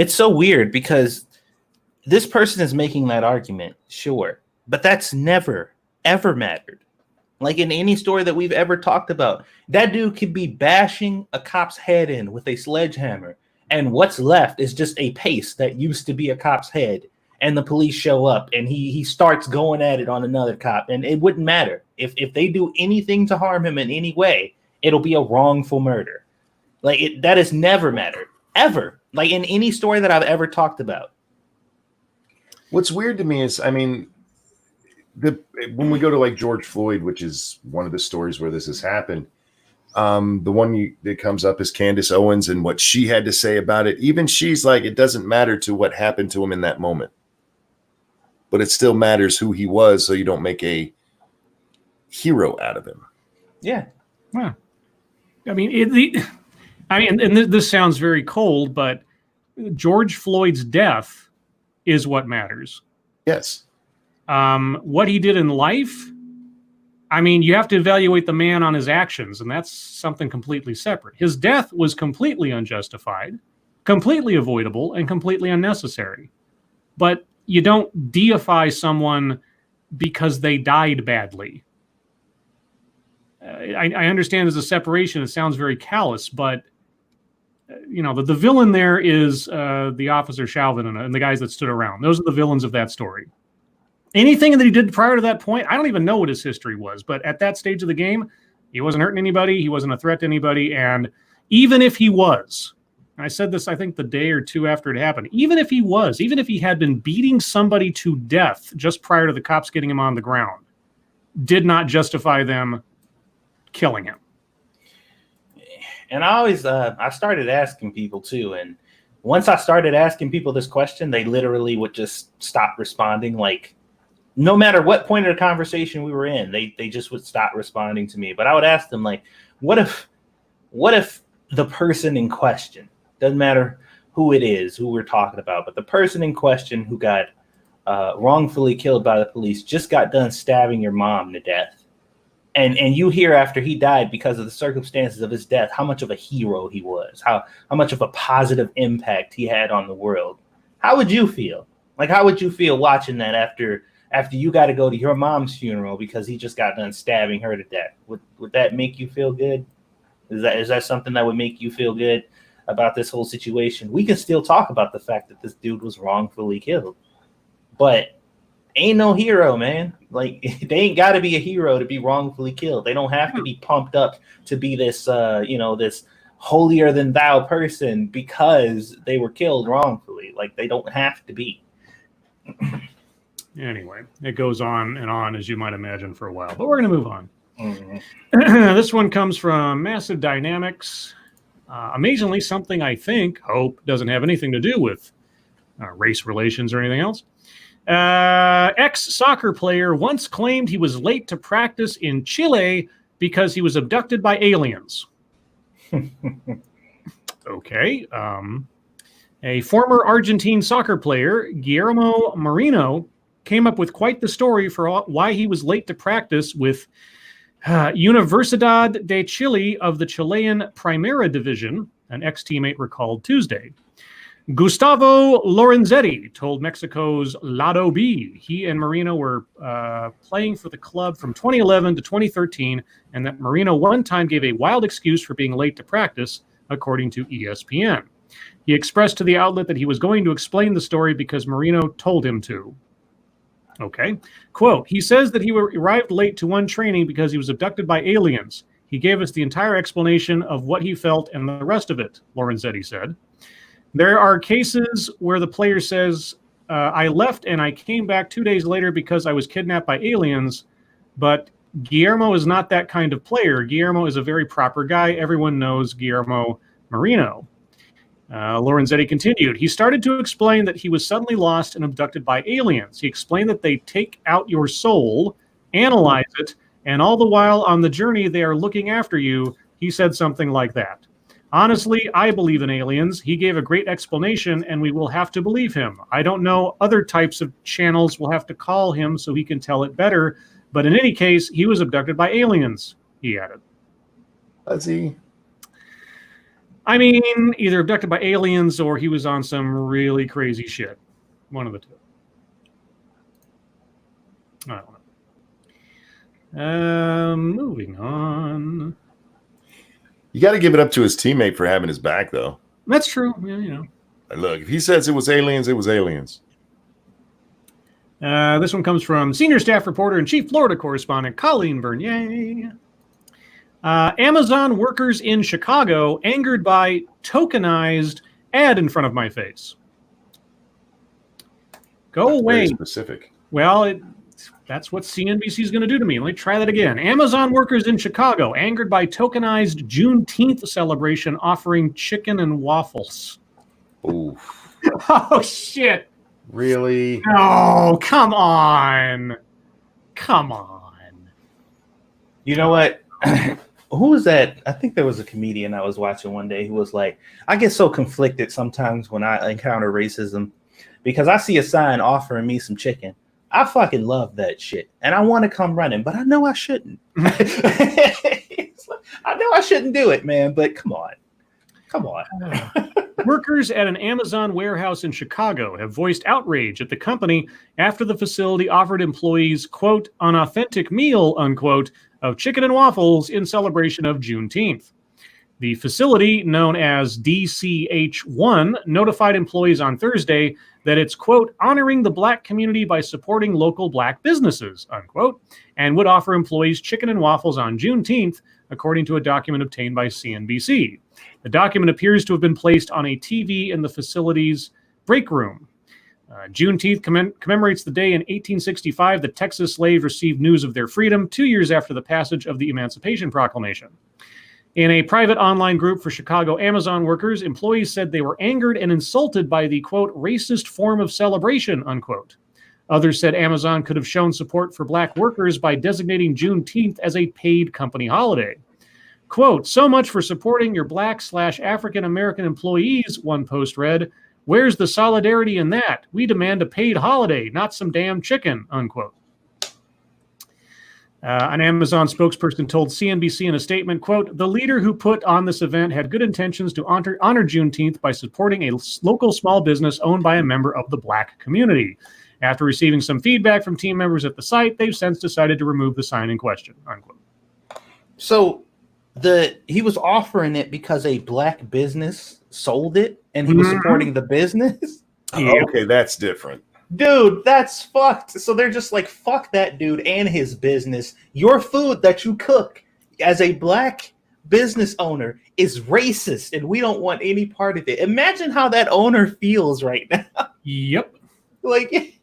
so weird because this person is making that argument, sure, but that's never, ever mattered. Like in any story that we've ever talked about, that dude could be bashing a cop's head in with a sledgehammer, and what's left is just a paste that used to be a cop's head. And the police show up and he starts going at it on another cop. And it wouldn't matter. If they do anything to harm him in any way, it'll be a wrongful murder. Like that has never mattered, ever. Like in any story that I've ever talked about. What's weird to me is, I mean, when we go to like George Floyd, which is one of the stories where this has happened, the one that comes up is Candace Owens and what she had to say about it. Even she's like, it doesn't matter to what happened to him in that moment. But it still matters who he was, so you don't make a hero out of him. Yeah. Well, I mean, and this sounds very cold, but George Floyd's death is what matters. Yes. What he did in life, I mean, you have to evaluate the man on his actions, and that's something completely separate. His death was completely unjustified, completely avoidable, and completely unnecessary. But you don't deify someone because they died badly. I understand there's a separation. It sounds very callous, but the villain there is the officer Chauvin and the guys that stood around. Those are the villains of that story. Anything that he did prior to that point, I don't even know what his history was. But at that stage of the game, he wasn't hurting anybody. He wasn't a threat to anybody. And even if he was, I said this, I think, the day or two after it happened. Even if he had been beating somebody to death just prior to the cops getting him on the ground, did not justify them killing him. And I always, I started asking people too. And once I started asking people this question, they literally would just stop responding. Like, no matter what point of the conversation we were in, they just would stop responding to me. But I would ask them, like, what if the person in question, doesn't matter who it is, who we're talking about, but the person in question who got wrongfully killed by the police just got done stabbing your mom to death. And you hear after he died, because of the circumstances of his death, how much of a hero he was, how much of a positive impact he had on the world. How would you feel? Like, how would you feel watching that after you got to go to your mom's funeral because he just got done stabbing her to death? Would that make you feel good? Is that something that would make you feel good about this whole situation? We can still talk about the fact that this dude was wrongfully killed, but ain't no hero, man. Like, they ain't got to be a hero to be wrongfully killed. They don't have to be pumped up to be this, this holier than thou person because they were killed wrongfully. Like, they don't have to be. Anyway, it goes on and on, as you might imagine, for a while, but we're going to move on. Mm-hmm. This one comes from Massive Dynamics. Amazingly, something I hope doesn't have anything to do with race relations or anything else. Ex-soccer player once claimed he was late to practice in Chile because he was abducted by aliens. Okay. A former Argentine soccer player, Guillermo Moreno, came up with quite the story for why he was late to practice with Universidad de Chile of the Chilean Primera Division, an ex-teammate recalled Tuesday. Gustavo Lorenzetti told Mexico's Lado B he and Moreno were playing for the club from 2011 to 2013, and that Moreno one time gave a wild excuse for being late to practice, according to ESPN. He expressed to the outlet that he was going to explain the story because Moreno told him to. Okay. Quote, he says that he arrived late to one training because he was abducted by aliens. He gave us the entire explanation of what he felt and the rest of it, Lorenzetti said. There are cases where the player says, I left and I came back 2 days later because I was kidnapped by aliens, but Guillermo is not that kind of player. Guillermo is a very proper guy. Everyone knows Guillermo Moreno. Lorenzetti continued, he started to explain that he was suddenly lost and abducted by aliens. He explained that they take out your soul, analyze it, and all the while on the journey they are looking after you. He said something like that. Honestly, I believe in aliens. He gave a great explanation, and we will have to believe him. I don't know other types of channels. We'll have to call him so he can tell it better. But in any case, he was abducted by aliens, he added. Was he? I mean, either abducted by aliens or he was on some really crazy shit. One of the two. I don't know. Moving on. You got to give it up to his teammate for having his back, though. That's true. Yeah, you know. Look, if he says it was aliens, it was aliens. This one comes from senior staff reporter and chief Florida correspondent Colleen Bernier. Amazon workers in Chicago angered by tokenized ad in front of my face. Go That's away. Very specific. Well, that's what CNBC is going to do to me. Let me try that again. Amazon workers in Chicago angered by tokenized Juneteenth celebration offering chicken and waffles. Ooh. Oh, shit. Really? Oh, come on. Come on. You know what? Who was that? I think there was a comedian I was watching one day who was like, I get so conflicted sometimes when I encounter racism because I see a sign offering me some chicken. I fucking love that shit. And I want to come running, but I know I shouldn't. I know I shouldn't do it, man, but come on. Come on. Workers at an Amazon warehouse in Chicago have voiced outrage at the company after the facility offered employees, quote, an authentic meal, unquote, of chicken and waffles in celebration of Juneteenth. The facility, known as DCH1, notified employees on Thursday that it's, quote, honoring the black community by supporting local black businesses, unquote, and would offer employees chicken and waffles on Juneteenth, according to a document obtained by CNBC. The document appears to have been placed on a TV in the facility's break room. Juneteenth commemorates the day in 1865 that Texas slaves received news of their freedom, 2 years after the passage of the Emancipation Proclamation. In a private online group for Chicago Amazon workers, employees said they were angered and insulted by the, quote, racist form of celebration, unquote. Others said Amazon could have shown support for black workers by designating Juneteenth as a paid company holiday. Quote, so much for supporting your black/African-American employees, one post read. Where's the solidarity in that? We demand a paid holiday, not some damn chicken, unquote. An Amazon spokesperson told CNBC in a statement, quote, the leader who put on this event had good intentions to honor Juneteenth by supporting a local small business owned by a member of the black community. After receiving some feedback from team members at the site, they've since decided to remove the sign in question, unquote. So he was offering it because a black business sold it and he was supporting the business? Okay, that's different. Dude, that's fucked. So they're just like, fuck that dude and his business. Your food that you cook as a black business owner is racist and we don't want any part of it. Imagine how that owner feels right now. Yep. Like,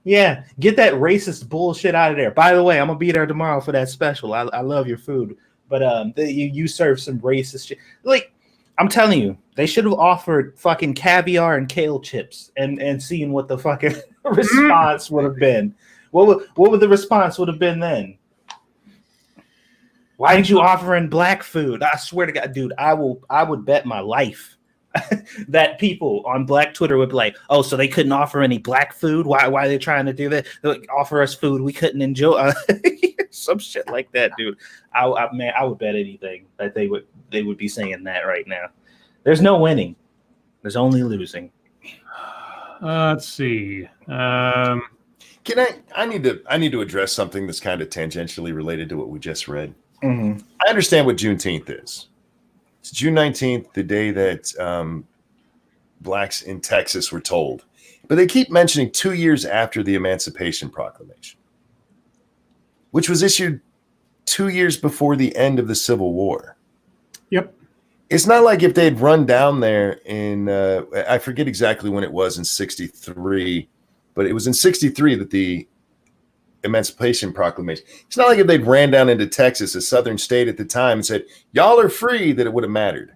yeah, get that racist bullshit out of there. By the way, I'm going to be there tomorrow for that special. I love your food. But you serve some racist shit. Like, I'm telling you, they should have offered fucking caviar and kale chips and seeing what the fucking response would have been. What would the response would have been then? Why didn't you offer in black food? I swear to God, dude, I would bet my life that people on black Twitter would be like, oh, so they couldn't offer any black food? Why are they trying to do that? They're like, offer us food we couldn't enjoy. Some shit like that, dude. I would bet anything that they would be saying that right now. There's no winning. There's only losing. Let's see. I need to address something that's kind of tangentially related to what we just read. Mm-hmm. I understand what Juneteenth is. It's June 19th, the day that blacks in Texas were told. But they keep mentioning 2 years after the Emancipation Proclamation, which was issued 2 years before the end of the Civil War. Yep. It's not like if they'd run down there in, I forget exactly when it was in 63, but it was in 63 that the Emancipation Proclamation. It's not like if they'd ran down into Texas, a southern state at the time, and said, y'all are free, that it would have mattered.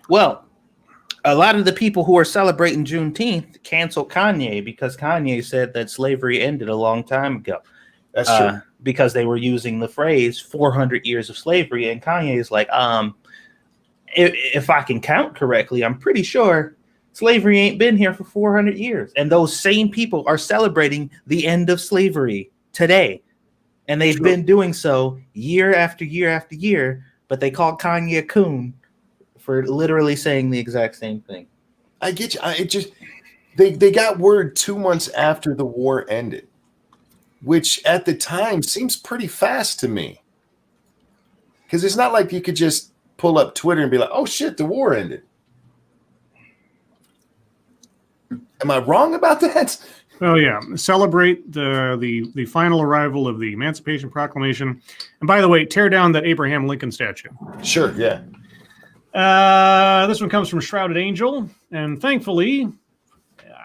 Well, a lot of the people who are celebrating Juneteenth canceled Kanye because Kanye said that slavery ended a long time ago. That's true. Because they were using the phrase 400 years of slavery. And Kanye is like, if I can count correctly, I'm pretty sure slavery ain't been here for 400 years. And those same people are celebrating the end of slavery today. And they've been doing so year after year after year. But they called Kanye a coon for literally saying the exact same thing. I get you. They got word 2 months after the war ended, which at the time seems pretty fast to me. Because it's not like you could just pull up Twitter and be like, oh shit, the war ended. Am I wrong about that? Oh yeah, celebrate the final arrival of the Emancipation Proclamation. And by the way, tear down that Abraham Lincoln statue. Sure, yeah. This one comes from Shrouded Angel. And thankfully,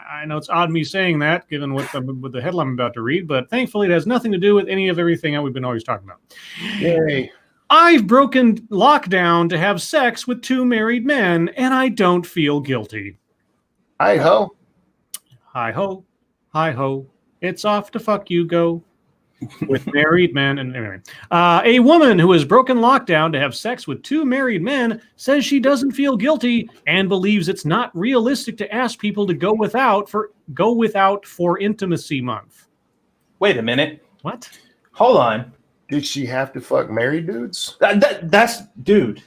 I know it's odd me saying that, given what the headline I'm about to read, but thankfully it has nothing to do with any of everything that we've been always talking about. Yay. I've broken lockdown to have sex with 2 married men, and I don't feel guilty. Hi-ho. Hi-ho. Hi-ho. It's off to fuck you go. With married men. And anyway, a woman who has broken lockdown to have sex with 2 married men says she doesn't feel guilty and believes it's not realistic to ask people to go without for Intimacy Month. Wait a minute. What? Hold on. Did she have to fuck married dudes? That's dude.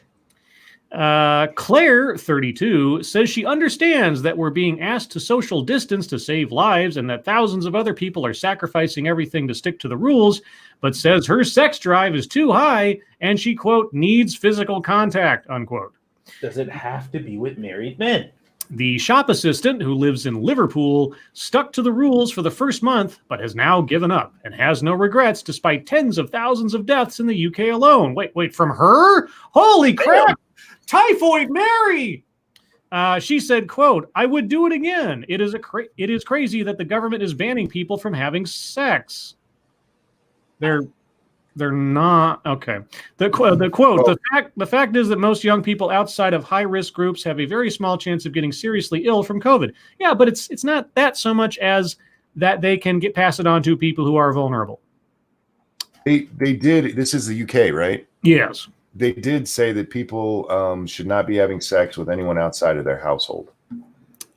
Claire, 32, says she understands that we're being asked to social distance to save lives and that thousands of other people are sacrificing everything to stick to the rules, but says her sex drive is too high and she, quote, needs physical contact, unquote. Does it have to be with married men? The shop assistant, who lives in Liverpool, stuck to the rules for the first month, but has now given up and has no regrets despite tens of thousands of deaths in the UK alone. Wait, from her? Holy crap! Typhoid Mary! She said, quote, "I would do it again. It is crazy that the government is banning people from having sex." They're not okay. The quote: "The fact is that most young people outside of high-risk groups have a very small chance of getting seriously ill from COVID." Yeah, but it's not that so much as that they can pass it on to people who are vulnerable. They did. This is the UK, right? Yes. They did say that people should not be having sex with anyone outside of their household.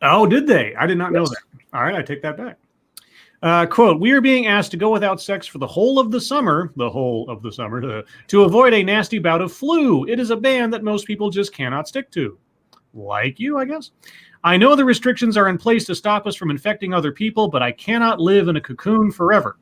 Oh, did they? I did not know that. All right, I take that back. Quote, "We are being asked to go without sex for the whole of the summer, to avoid a nasty bout of flu. It is a ban that most people just cannot stick to." Like you, I guess. "I know the restrictions are in place to stop us from infecting other people, but I cannot live in a cocoon forever.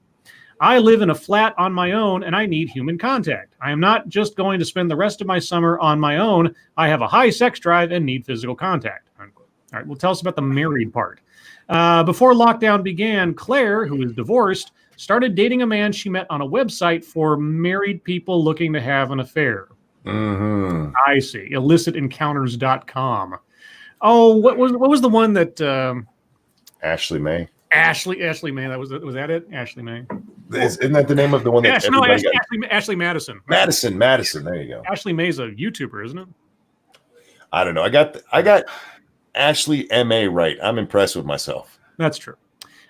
I live in a flat on my own, and I need human contact. I am not just going to spend the rest of my summer on my own. I have a high sex drive and need physical contact." Unquote. All right, well, tell us about the married part. Before lockdown began, Claire, who is divorced, started dating a man she met on a website for married people looking to have an affair. Mm-hmm. I see. IllicitEncounters.com. Oh, what was the one that Ashley May. Ashley May. Was that it? Ashley May. Isn't that the name of the one that Ashley Madison. Madison. There you go. Ashley May's a YouTuber, isn't it? I don't know. I got Ashley M.A. right. I'm impressed with myself. That's true.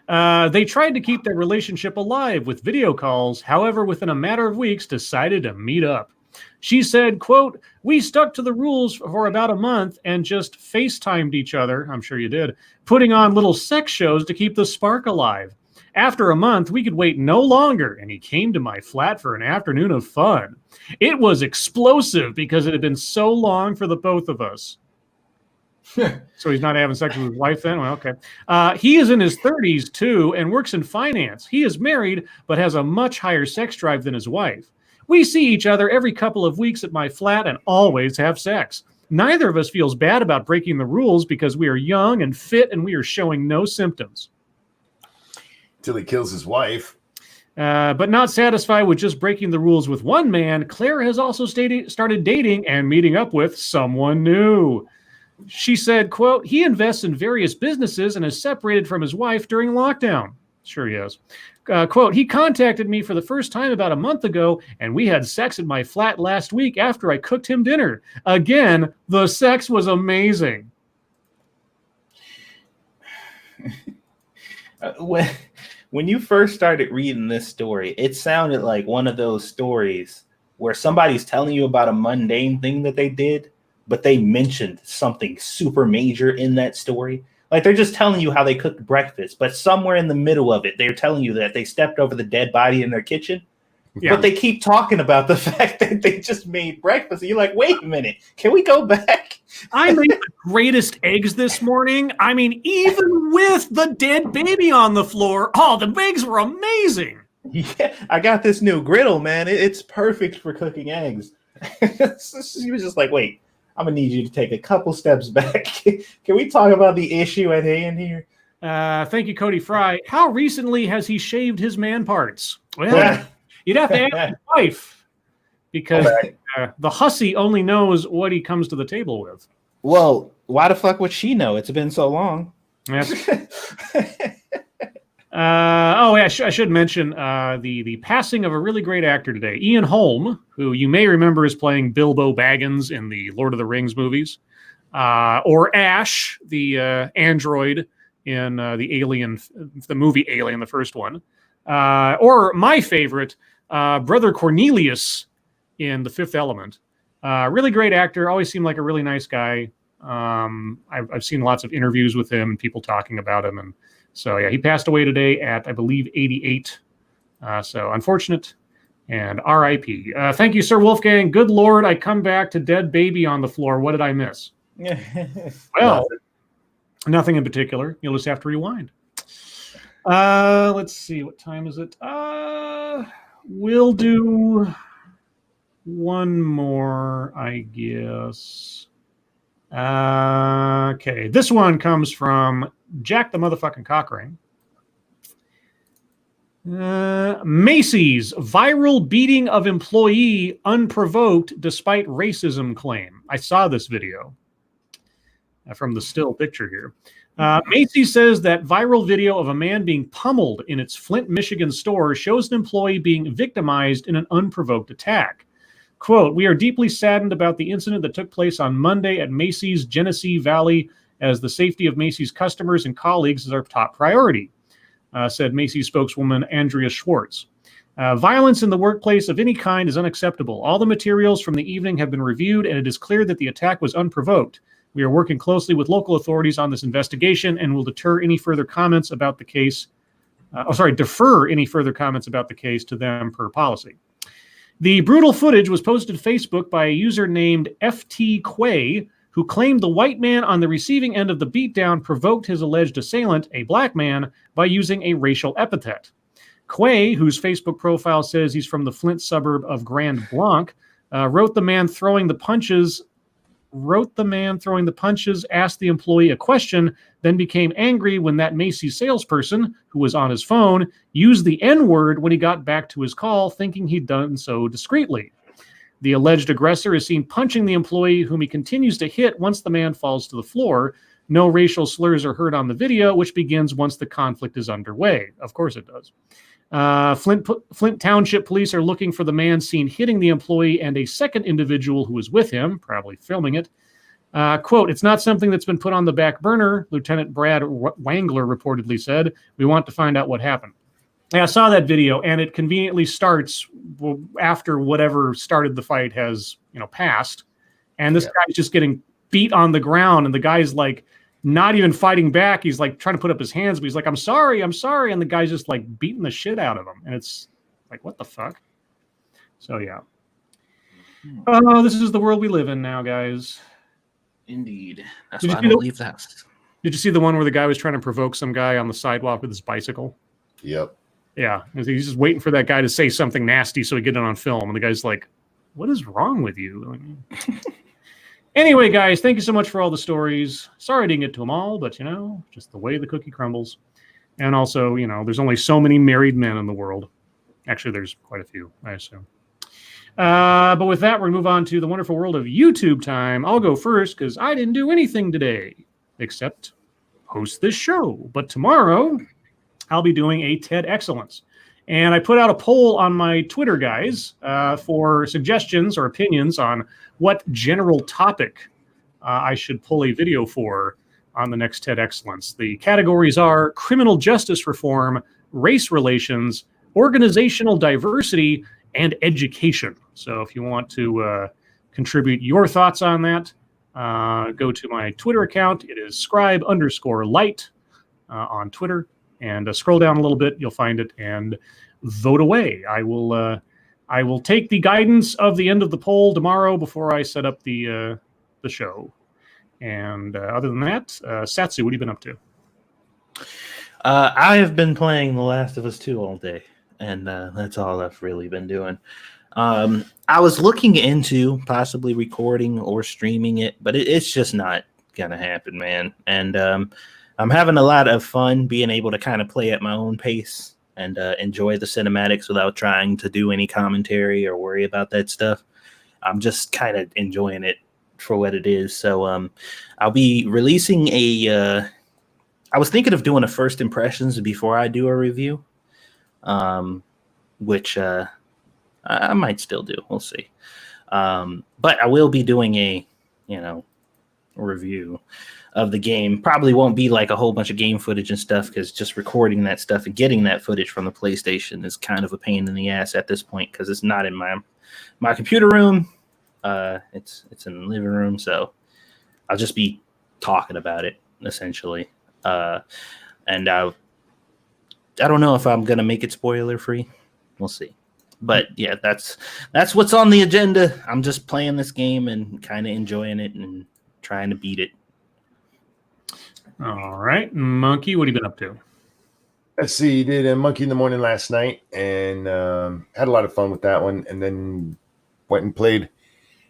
They tried to keep their relationship alive with video calls. However, within a matter of weeks, decided to meet up. She said, quote, "We stuck to the rules for about a month and just FaceTimed each other," I'm sure you did, "putting on little sex shows to keep the spark alive. After a month, we could wait no longer, and he came to my flat for an afternoon of fun. It was explosive because it had been so long for the both of us." So he's not having sex with his wife then? Well, okay. "He is in his 30s, too, and works in finance. He is married, but has a much higher sex drive than his wife. We see each other every couple of weeks at my flat and always have sex. Neither of us feels bad about breaking the rules because we are young and fit and we are showing no symptoms." Till he kills his wife. But not satisfied with just breaking the rules with one man, Claire has also started dating and meeting up with someone new. She said, quote, "He invests in various businesses and is separated from his wife during lockdown." Sure he is. Quote, "He contacted me for the first time about a month ago, and we had sex at my flat last week after I cooked him dinner. Again, the sex was amazing." When you first started reading this story, it sounded like one of those stories where somebody's telling you about a mundane thing that they did, but they mentioned something super major in that story. Like they're just telling you how they cooked breakfast, but somewhere in the middle of it, they're telling you that they stepped over the dead body in their kitchen. Yeah. But they keep talking about the fact that they just made breakfast. And you're like, wait a minute, can we go back? I made the greatest eggs this morning. I mean, even with the dead baby on the floor, the eggs were amazing. Yeah, I got this new griddle, man. It's perfect for cooking eggs. She was just like, wait, I'm going to need you to take a couple steps back. Can we talk about the issue at hand here? Thank you, Cody Fry. How recently has he shaved his man parts? Well, you'd have to ask his wife because the hussy only knows what he comes to the table with. Well, why the fuck would she know? It's been so long. Yes. I should mention the passing of a really great actor today, Ian Holm, who you may remember is playing Bilbo Baggins in the Lord of the Rings movies, or Ash, the android in the movie Alien, the first one, or my favorite, Brother Cornelius in The Fifth Element. Really great actor, always seemed like a really nice guy. I've seen lots of interviews with him and people talking about him, and so yeah, he passed away today at, I believe, 88. So unfortunate, and R.I.P. Thank you, Sir Wolfgang. Good Lord, I come back to dead baby on the floor. What did I miss? Well, nothing in particular. You'll just have to rewind. Let's see, what time is it? We'll do one more, I guess. Okay, this one comes from Jack the motherfucking Cockring. Macy's viral beating of employee unprovoked despite racism claim. I saw this video from the still picture here. Macy says that viral video of a man being pummeled in its Flint, Michigan store shows an employee being victimized in an unprovoked attack. Quote, "We are deeply saddened about the incident that took place on Monday at Macy's Genesee Valley, as the safety of Macy's customers and colleagues is our top priority," said Macy's spokeswoman Andrea Schwartz. Violence in the workplace of any kind is unacceptable. All the materials from the evening have been reviewed, and it is clear that the attack was unprovoked. We are working closely with local authorities on this investigation and will defer any further comments about the case. Defer any further comments about the case to them per policy. The brutal footage was posted to Facebook by a user named FT Quay, who claimed the white man on the receiving end of the beatdown provoked his alleged assailant, a black man, by using a racial epithet. Quay, whose Facebook profile says he's from the Flint suburb of Grand Blanc, wrote the man throwing the punches, asked the employee a question, then became angry when that Macy's salesperson, who was on his phone, used the N-word when he got back to his call, thinking he'd done so discreetly. The alleged aggressor is seen punching the employee, whom he continues to hit once the man falls to the floor. No racial slurs are heard on the video, which begins once the conflict is underway. Of course it does. Flint Township Police are looking for the man seen hitting the employee and a second individual who was with him, probably filming it. Quote, "It's not something that's been put on the back burner," Lieutenant Brad Wangler reportedly said. "We want to find out what happened." Yeah, I saw that video, and it conveniently starts after whatever started the fight has, passed. And this guy's just getting beat on the ground, and the guy's like not even fighting back. He's like trying to put up his hands, but he's like, I'm sorry. And the guy's just like beating the shit out of him. And it's like, what the fuck? So, yeah. Oh, this is the world we live in now, guys. Indeed. That's why I don't leave the house. Did you see the one where the guy was trying to provoke some guy on the sidewalk with his bicycle? Yep. Yeah. He's just waiting for that guy to say something nasty so he get it on film. And the guy's like, what is wrong with you? Anyway, guys, thank you so much for all the stories. Sorry I didn't get to them all, but, just the way the cookie crumbles. And also, there's only so many married men in the world. Actually, there's quite a few, I assume. But with that, we're going to move on to the wonderful world of YouTube time. I'll go first because I didn't do anything today except host this show. But tomorrow, I'll be doing a TED Excellence. And I put out a poll on my Twitter, guys, for suggestions or opinions on what general topic I should pull a video for on the next TED Excellence. The categories are criminal justice reform, race relations, organizational diversity, and education. So if you want to contribute your thoughts on that, go to my Twitter account. It is Scribe_light on Twitter. And scroll down a little bit, you'll find it, and vote away. I will take the guidance of the end of the poll tomorrow before I set up the show. And other than that, Satsu, what have you been up to? I have been playing The Last of Us 2 all day, and that's all I've really been doing. I was looking into possibly recording or streaming it, but it's just not gonna happen, man. And I'm having a lot of fun being able to kind of play at my own pace and enjoy the cinematics without trying to do any commentary or worry about that stuff. I'm just kind of enjoying it for what it is. So I'll be releasing I was thinking of doing a first impressions before I do a review, which I might still do. We'll see. But I will be doing a review of the game. Probably won't be like a whole bunch of game footage and stuff, because just recording that stuff and getting that footage from the PlayStation is kind of a pain in the ass at this point, because it's not in my computer room. It's in the living room, so I'll just be talking about it essentially. And I don't know if I'm gonna make it spoiler free. We'll see. But yeah, that's what's on the agenda. I'm just playing this game and kind of enjoying it and trying to beat it. All right, Monkey, what have you been up to? Let's see, did a Monkey in the Morning last night, and had a lot of fun with that one, and then went and played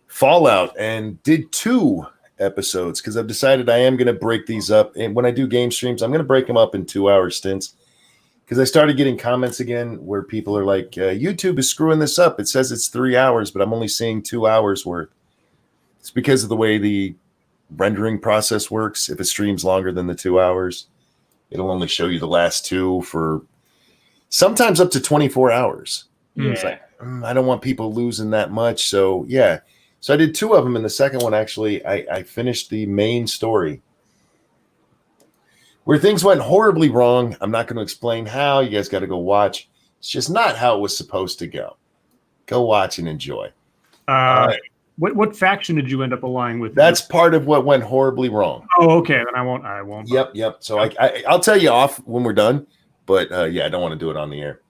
Fallout and did 2 episodes because I've decided I am going to break these up. And when I do game streams, I'm going to break them up in 2-hour stints because I started getting comments again where people are like, YouTube is screwing this up. It says it's 3 hours, but I'm only seeing 2 hours worth. It's because of the way the rendering process works. If it streams longer than the 2 hours, it'll only show you the last two for sometimes up to 24 hours. Yeah. It's like, I don't want people losing that much. So yeah. So I did 2 of them. And the second one, actually, I finished the main story where things went horribly wrong. I'm not going to explain how. You guys got to go watch. It's just not how it was supposed to go. Go watch and enjoy. What faction did you end up aligning with? That's part of what went horribly wrong. Oh, okay. Then I won't. Yep. So I'll tell you off when we're done. But yeah, I don't want to do it on the air.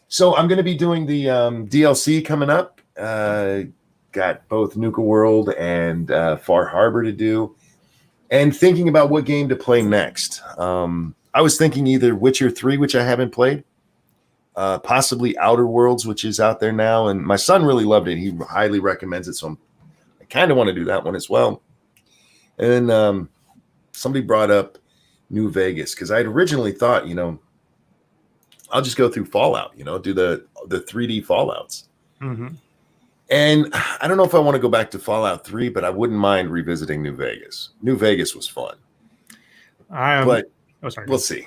So I'm going to be doing the DLC coming up. Got both Nuka World and Far Harbor to do. And thinking about what game to play next. I was thinking either Witcher 3, which I haven't played. Possibly Outer Worlds, which is out there now. And my son really loved it. He highly recommends it. So I kind of want to do that one as well. And then somebody brought up New Vegas because I had originally thought, I'll just go through Fallout, do the 3D Fallouts. Mm-hmm. And I don't know if I want to go back to Fallout 3, but I wouldn't mind revisiting New Vegas. New Vegas was fun. But we'll see.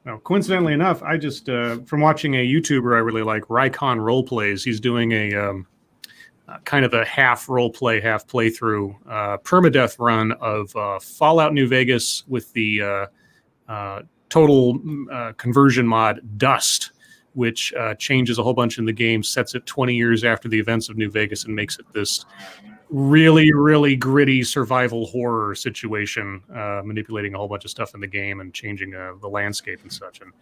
No, coincidentally enough, I just from watching a YouTuber I really like, Rycon Roleplays. He's doing a kind of a half roleplay, half playthrough permadeath run of Fallout New Vegas with the total conversion mod Dust, which changes a whole bunch in the game, sets it 20 years after the events of New Vegas, and makes it this really, really gritty survival horror situation, manipulating a whole bunch of stuff in the game and changing the landscape and such. And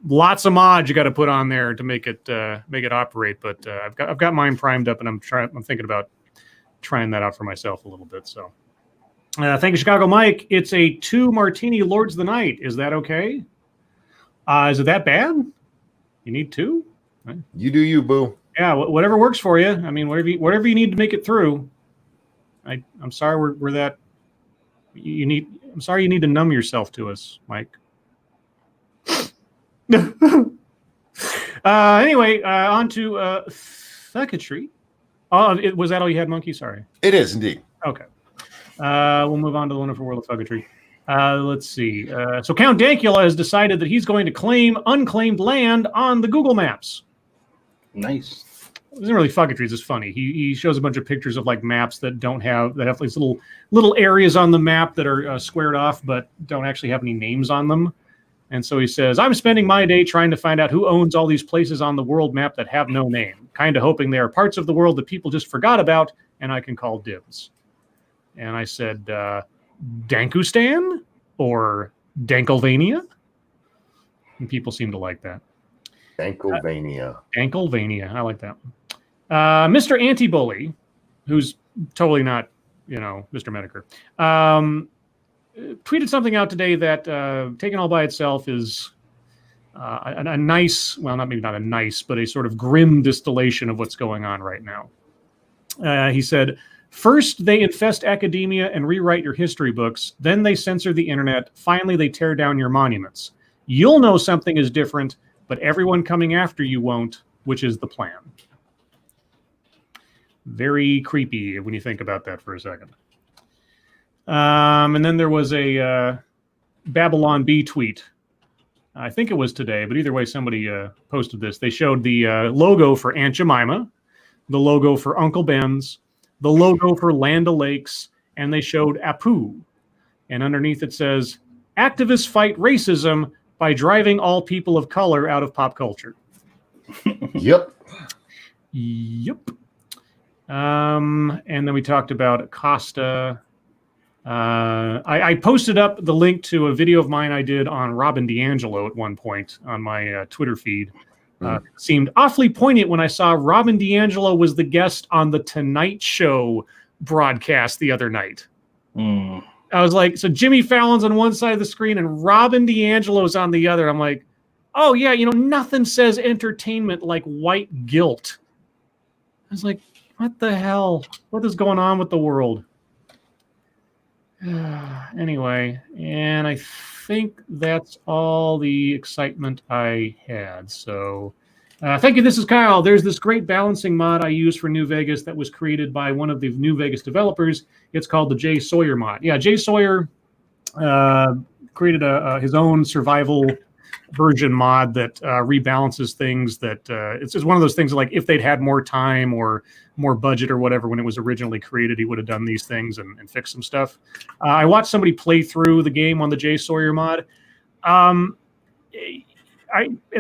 lots of mods you got to put on there to make it operate. But I've got mine primed up, and I'm thinking about trying that out for myself a little bit. So thank you, Chicago Mike. It's a 2 martini Lords of the Night. Is that okay? Is it that bad? You need 2? You do you, boo. Yeah, whatever works for you. I mean, whatever you need to make it through. I'm sorry we're that. I'm sorry you need to numb yourself to us, Mike. Anyway, on to Thucketry. Was that all you had, Monkey? Sorry. It is indeed. Okay. We'll move on to the wonderful world of Thucketry. Let's see. So Count Dankula has decided that he's going to claim unclaimed land on the Google Maps. Nice. It isn't really Thucketry. It's just funny. He shows a bunch of pictures of like maps that have these little areas on the map that are squared off, but don't actually have any names on them. And so he says, I'm spending my day trying to find out who owns all these places on the world map that have no name, kind of hoping they are parts of the world that people just forgot about and I can call dibs. And I said, Dankustan or Danklevania? And people seem to like that. Danklevania. Danklevania. I like that one. Mr. Anti-Bully, who's totally not, Mr. Medicare, tweeted something out today that taken all by itself is a nice, well, maybe not a nice, but a sort of grim distillation of what's going on right now. He said, first, they infest academia and rewrite your history books. Then they censor the internet. Finally, they tear down your monuments. You'll know something is different, but everyone coming after you won't, which is the plan. Very creepy when you think about that for a second. And then there was a Babylon Bee tweet. I think it was today, but either way, somebody posted this. They showed the logo for Aunt Jemima, the logo for Uncle Ben's, the logo for Land O'Lakes, and they showed Apu. And underneath it says, activists fight racism by driving all people of color out of pop culture. Yep. And then we talked about Costa. I posted up the link to a video of mine I did on Robin DiAngelo at one point on my Twitter feed. It seemed awfully poignant when I saw Robin DiAngelo was the guest on the Tonight Show broadcast the other night. I was like, so Jimmy Fallon's on one side of the screen and Robin DiAngelo's on the other. I'm like, oh yeah, nothing says entertainment like white guilt. I was like, What the hell? What is going on with the world? Anyway, and I think that's all the excitement I had. So thank you. This is Kyle. There's this great balancing mod I use for New Vegas that was created by one of the New Vegas developers. It's called the Jay Sawyer mod. Yeah, Jay Sawyer created his own survival version mod that rebalances things. That it's just one of those things like if they'd had more time or more budget or whatever when it was originally created, he would have done these things and fixed some stuff. I watched somebody play through the game on the Jay Sawyer mod. At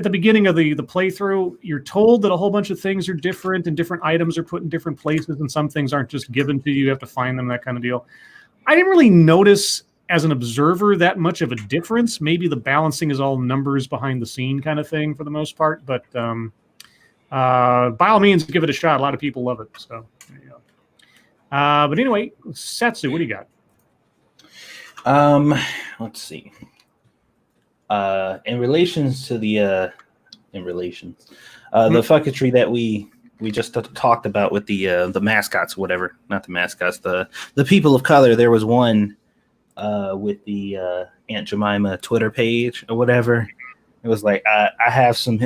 the beginning of the playthrough, you're told that a whole bunch of things are different and different items are put in different places and some things aren't just given to you. You have to find them, that kind of deal. I didn't really notice as an observer that much of a difference. Maybe the balancing is all numbers behind the scene kind of thing for the most part, but by all means, give it a shot. A lot of people love it. So there you go. But anyway, Satsu, what do you got? Let's see. In relations to the the fucketry that we just talked about with the mascots, whatever, not the mascots, the people of color. There was one with the Aunt Jemima Twitter page or whatever. It was like, I have some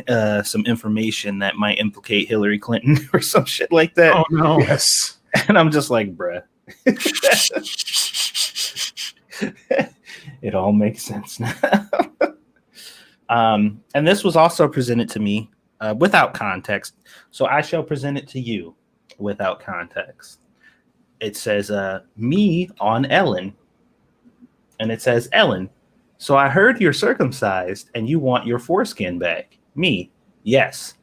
information that might implicate Hillary Clinton or some shit like that. Oh no! Yes, and I'm just like, bruh. It all makes sense now. And this was also presented to me without context, so I shall present it to you without context. It says, me on Ellen. And it says, Ellen, so I heard you're circumcised and you want your foreskin back. Me, yes.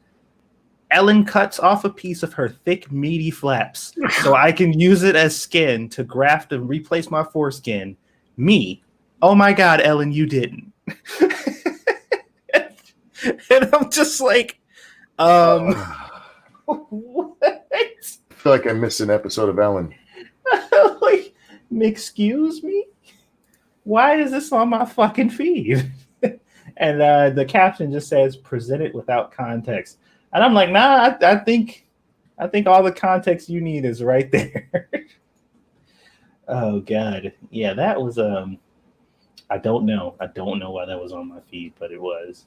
Ellen cuts off a piece of her thick, meaty flaps so I can use it as skin to graft and replace my foreskin. Me, oh my God, Ellen, you didn't. And I'm just like, what? I feel like I missed an episode of Ellen. Like, excuse me? Why is this on my fucking feed? And the caption just says, presented without context. And I'm like, nah, I think all the context you need is right there. Oh, God. Yeah, that was, I don't know. I don't know why that was on my feed, but it was.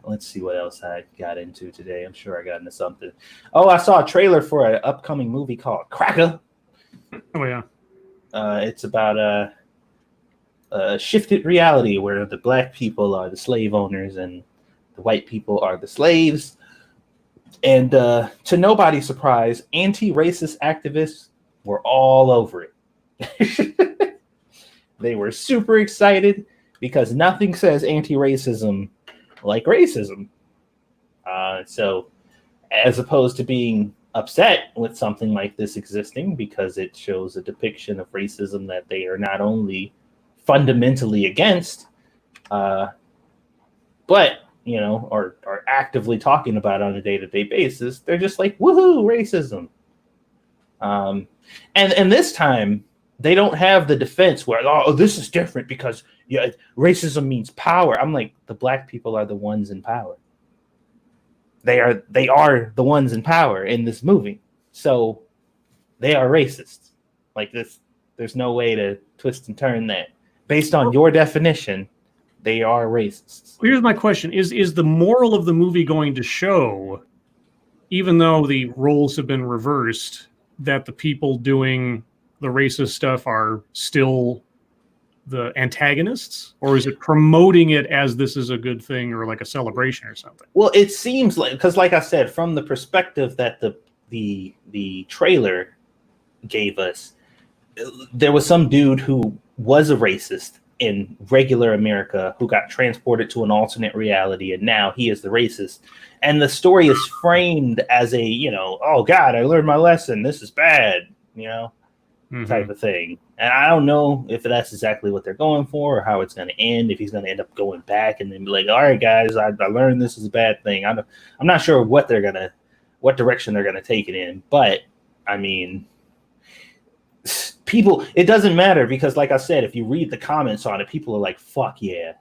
Let's see what else I got into today. I'm sure I got into something. Oh, I saw a trailer for an upcoming movie called Cracker. Oh, yeah. It's about a shifted reality where the black people are the slave owners and the white people are the slaves. And to nobody's surprise, anti-racist activists were all over it. They were super excited because nothing says anti-racism like racism. So as opposed to being upset with something like this existing because it shows a depiction of racism that they are not only fundamentally against, but, you know, are actively talking about on a day-to-day basis, they're just like, woohoo, racism. And this time, they don't have the defense where, oh, this is different because yeah, racism means power. I'm like, the black people are the ones in power. They are the ones in power in this movie. So they are racist. Like this, there's no way to twist and turn that. Based on your definition, they are racists. Here's my question. Is the moral of the movie going to show, even though the roles have been reversed, that the people doing the racist stuff are still the antagonists? Or is it promoting it as this is a good thing or like a celebration or something? Well, it seems like, because like I said, from the perspective that the trailer gave us, there was some dude who was a racist in regular America who got transported to an alternate reality, and now he is the racist. And the story is framed as a, you know, oh God, I learned my lesson. This is bad, you know, type of thing. And I don't know if that's exactly what they're going for or how it's going to end, if he's going to end up going back and then be like, all right, guys, I learned this is a bad thing. I'm not sure what direction they're going to take it in. But I mean, people, it doesn't matter because like I said, if you read the comments on it, people are like, fuck yeah.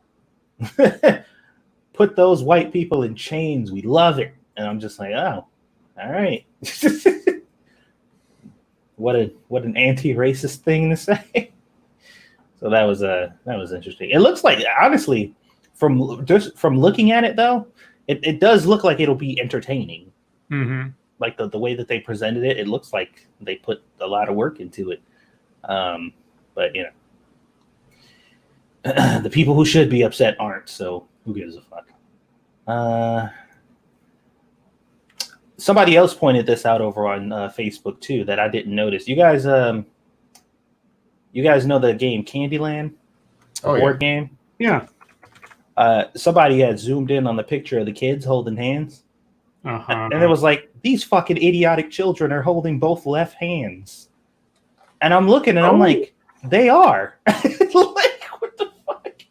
Put those white people in chains. We love it. And I'm just like, oh, all right. What an anti-racist thing to say. So that was interesting. It looks like, honestly, from looking at it though, it does look like it'll be entertaining. Mm-hmm. Like the way that they presented it, it looks like they put a lot of work into it. But you know, the people who should be upset aren't. So who gives a fuck? Somebody else pointed this out over on Facebook too that I didn't notice. You guys know the game Candyland, board game? Yeah. Somebody had zoomed in on the picture of the kids holding hands. Uh-huh. And it was like, these fucking idiotic children are holding both left hands. And I'm looking and I'm like, they are. Like, what the fuck?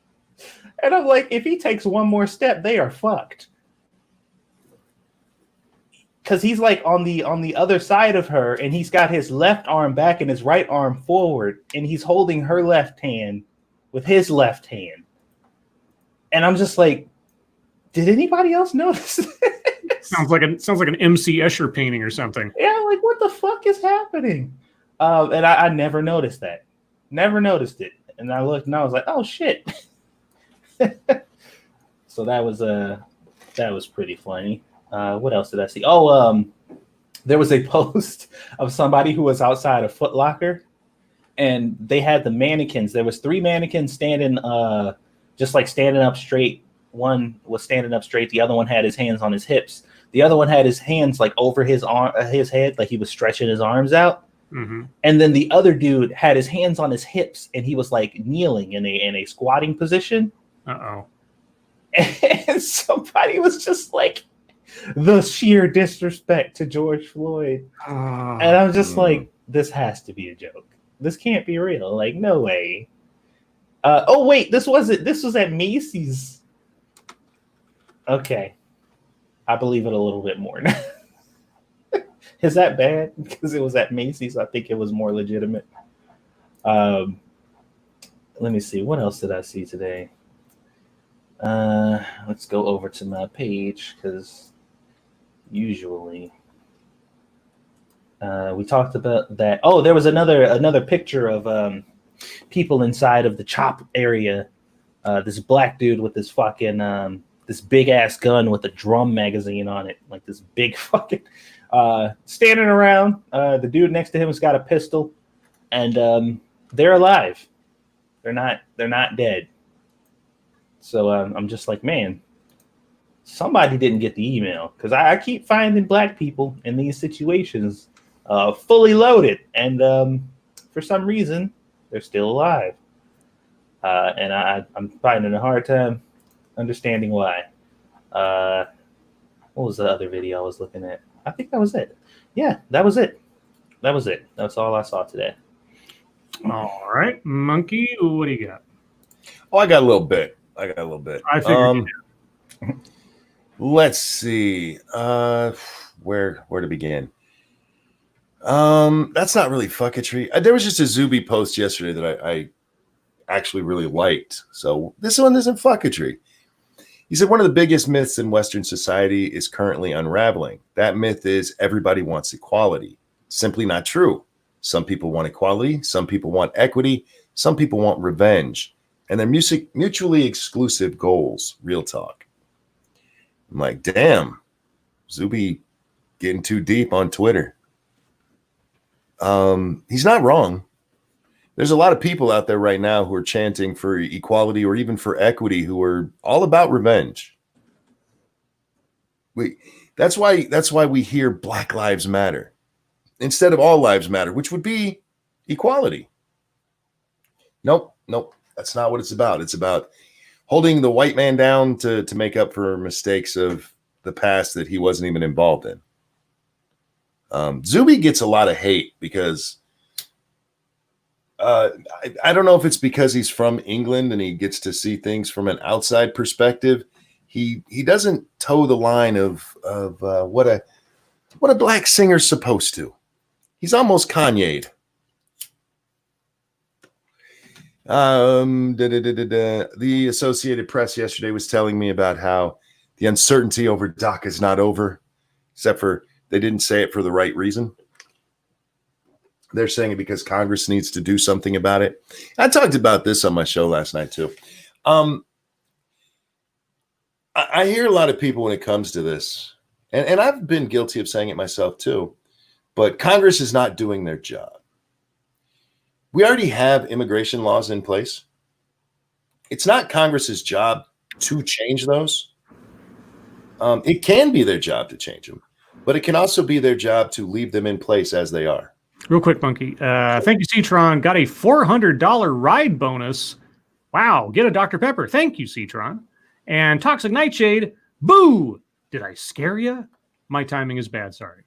And I'm like, if he takes one more step, they are fucked. Because he's like on the other side of her, and he's got his left arm back and his right arm forward, and he's holding her left hand with his left hand. And I'm just like, did anybody else notice this? Sounds like an MC Escher painting or something. Yeah, like what the fuck is happening? And I never noticed that. Never noticed it. And I looked and I was like, oh shit. So that was pretty funny. What else did I see? There was a post of somebody who was outside of Foot Locker, and they had the mannequins. There was 3 mannequins standing, just like standing up straight. One was standing up straight. The other one had his hands on his hips. The other one had his hands like over his head, like he was stretching his arms out. Mm-hmm. And then the other dude had his hands on his hips, and he was like kneeling in a squatting position. Uh-oh. And somebody was just like, the sheer disrespect to George Floyd. And I'm just like, this has to be a joke. This can't be real. Like, no way. Wait, this was at Macy's. Okay. I believe it a little bit more now. Is that bad? Because it was at Macy's, I think it was more legitimate. Let me see. What else did I see today? Let's go over to my page, because usually we talked about that. Oh, there was another picture of people inside of the chop area. This black dude with this fucking this big ass gun with a drum magazine on it, like this big fucking standing around. The dude next to him has got a pistol, and they're alive. They're not dead. So I'm just like, man, somebody didn't get the email, because I keep finding black people in these situations fully loaded, and for some reason they're still alive, and I'm finding a hard time understanding why. What was the other video I was looking at? I think that was it. Yeah, that was it. That's all I saw today. All right, Monkey, what do you got? Oh, I got a little bit. I figured you did. Let's see. Where to begin? That's not really fucketry. There was just a Zuby post yesterday that I actually really liked. So this one isn't fucketry. He said one of the biggest myths in Western society is currently unraveling. That myth is everybody wants equality. Simply not true. Some people want equality. Some people want equity. Some people want revenge. And they're mutually exclusive goals. Real talk. I'm like, damn, Zuby getting too deep on Twitter. He's not wrong. There's a lot of people out there right now who are chanting for equality or even for equity, who are all about revenge. That's why we hear Black Lives Matter instead of All Lives Matter, which would be equality. Nope. That's not what it's about. It's about holding the white man down to make up for mistakes of the past that he wasn't even involved in. Zuby gets a lot of hate because I don't know if it's because he's from England and he gets to see things from an outside perspective. He doesn't toe the line of what a black singer's supposed to. He's almost Kanye'd. The Associated Press yesterday was telling me about how the uncertainty over DACA is not over, except for they didn't say it for the right reason. They're saying it because Congress needs to do something about it. I talked about this on my show last night too. I hear a lot of people when it comes to this, and I've been guilty of saying it myself too, but Congress is not doing their job. We already have immigration laws in place. It's not Congress's job to change those. It can be their job to change them, but it can also be their job to leave them in place as they are. Real quick, Monkey. Thank you, Citron. Got a $400 ride bonus. Wow. Get a Dr. Pepper. Thank you, Citron. And Toxic Nightshade. Boo. Did I scare you? My timing is bad. Sorry.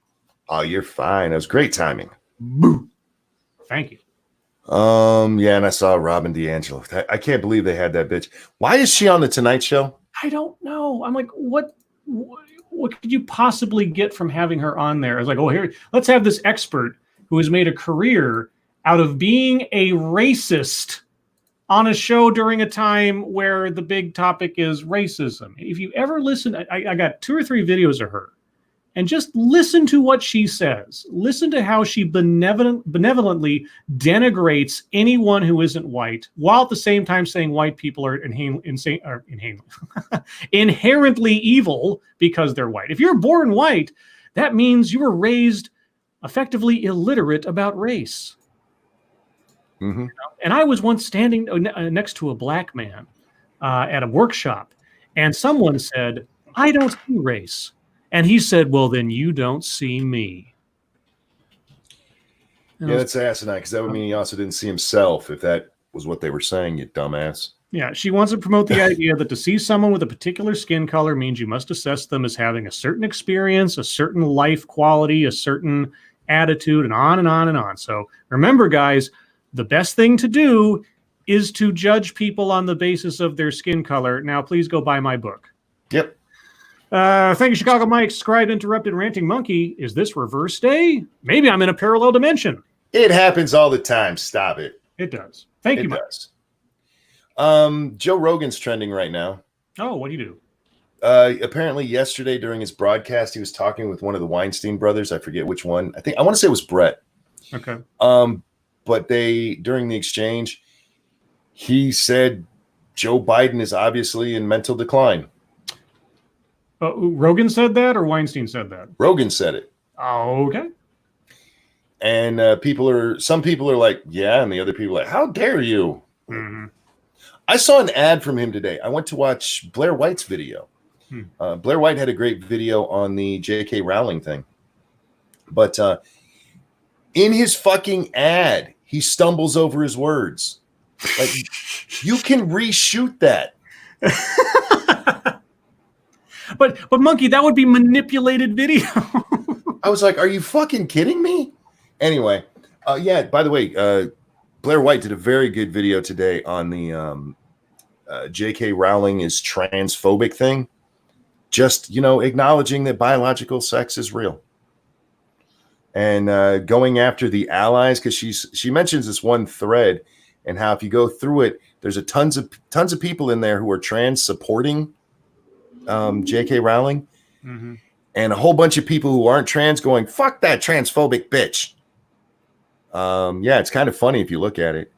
Oh, you're fine. That was great timing. Boo. Thank you. Yeah, and I saw Robin DiAngelo. I can't believe they had that bitch. Why is she on the Tonight Show? I don't know. I'm like, what could you possibly get from having her on there? I was like, oh, here, let's have this expert who has made a career out of being a racist on a show during a time where the big topic is racism. If you ever listen, I got 2 or 3 videos of her, and just listen to what she says. Listen to how she benevolently denigrates anyone who isn't white, while at the same time saying white people are inherently evil because they're white. If you're born white, that means you were raised effectively illiterate about race. Mm-hmm. And I was once standing next to a black man at a workshop, and someone said, "I don't see race." And he said, "Well, then you don't see me." Yeah, that's asinine, because that would mean he also didn't see himself, if that was what they were saying, you dumbass. Yeah, she wants to promote the idea that to see someone with a particular skin color means you must assess them as having a certain experience, a certain life quality, a certain attitude, and on and on and on. So remember, guys, the best thing to do is to judge people on the basis of their skin color. Now, please go buy my book. Yep. Thank you, Chicago Mike. Scribe Interrupted Ranting Monkey. Is this reverse day? Maybe I'm in a parallel dimension. It happens all the time. Stop it. It does. Thank you, Mike. Joe Rogan's trending right now. Oh, what do you do? Apparently yesterday during his broadcast, he was talking with one of the Weinstein brothers. I forget which one. I want to say it was Brett. Okay. But during the exchange, he said Joe Biden is obviously in mental decline. Rogan said that, or Weinstein said that? Rogan said it. Oh, okay. And some people are like, yeah, and the other people are like, how dare you? Mm-hmm. I saw an ad from him today. I went to watch Blair White's video. Blair White had a great video on the J.K. Rowling thing. But in his fucking ad, he stumbles over his words. Like, you can reshoot that. But Monkey, that would be manipulated video. I was like, are you fucking kidding me? Anyway, yeah, by the way, Blair White did a very good video today on the J.K. Rowling is transphobic thing. Just, acknowledging that biological sex is real. And going after the allies, because she mentions this one thread, and how if you go through it, there's tons of people in there who are trans supporting J.K. Rowling, mm-hmm. and a whole bunch of people who aren't trans going, fuck that transphobic bitch. Yeah, it's kind of funny if you look at it.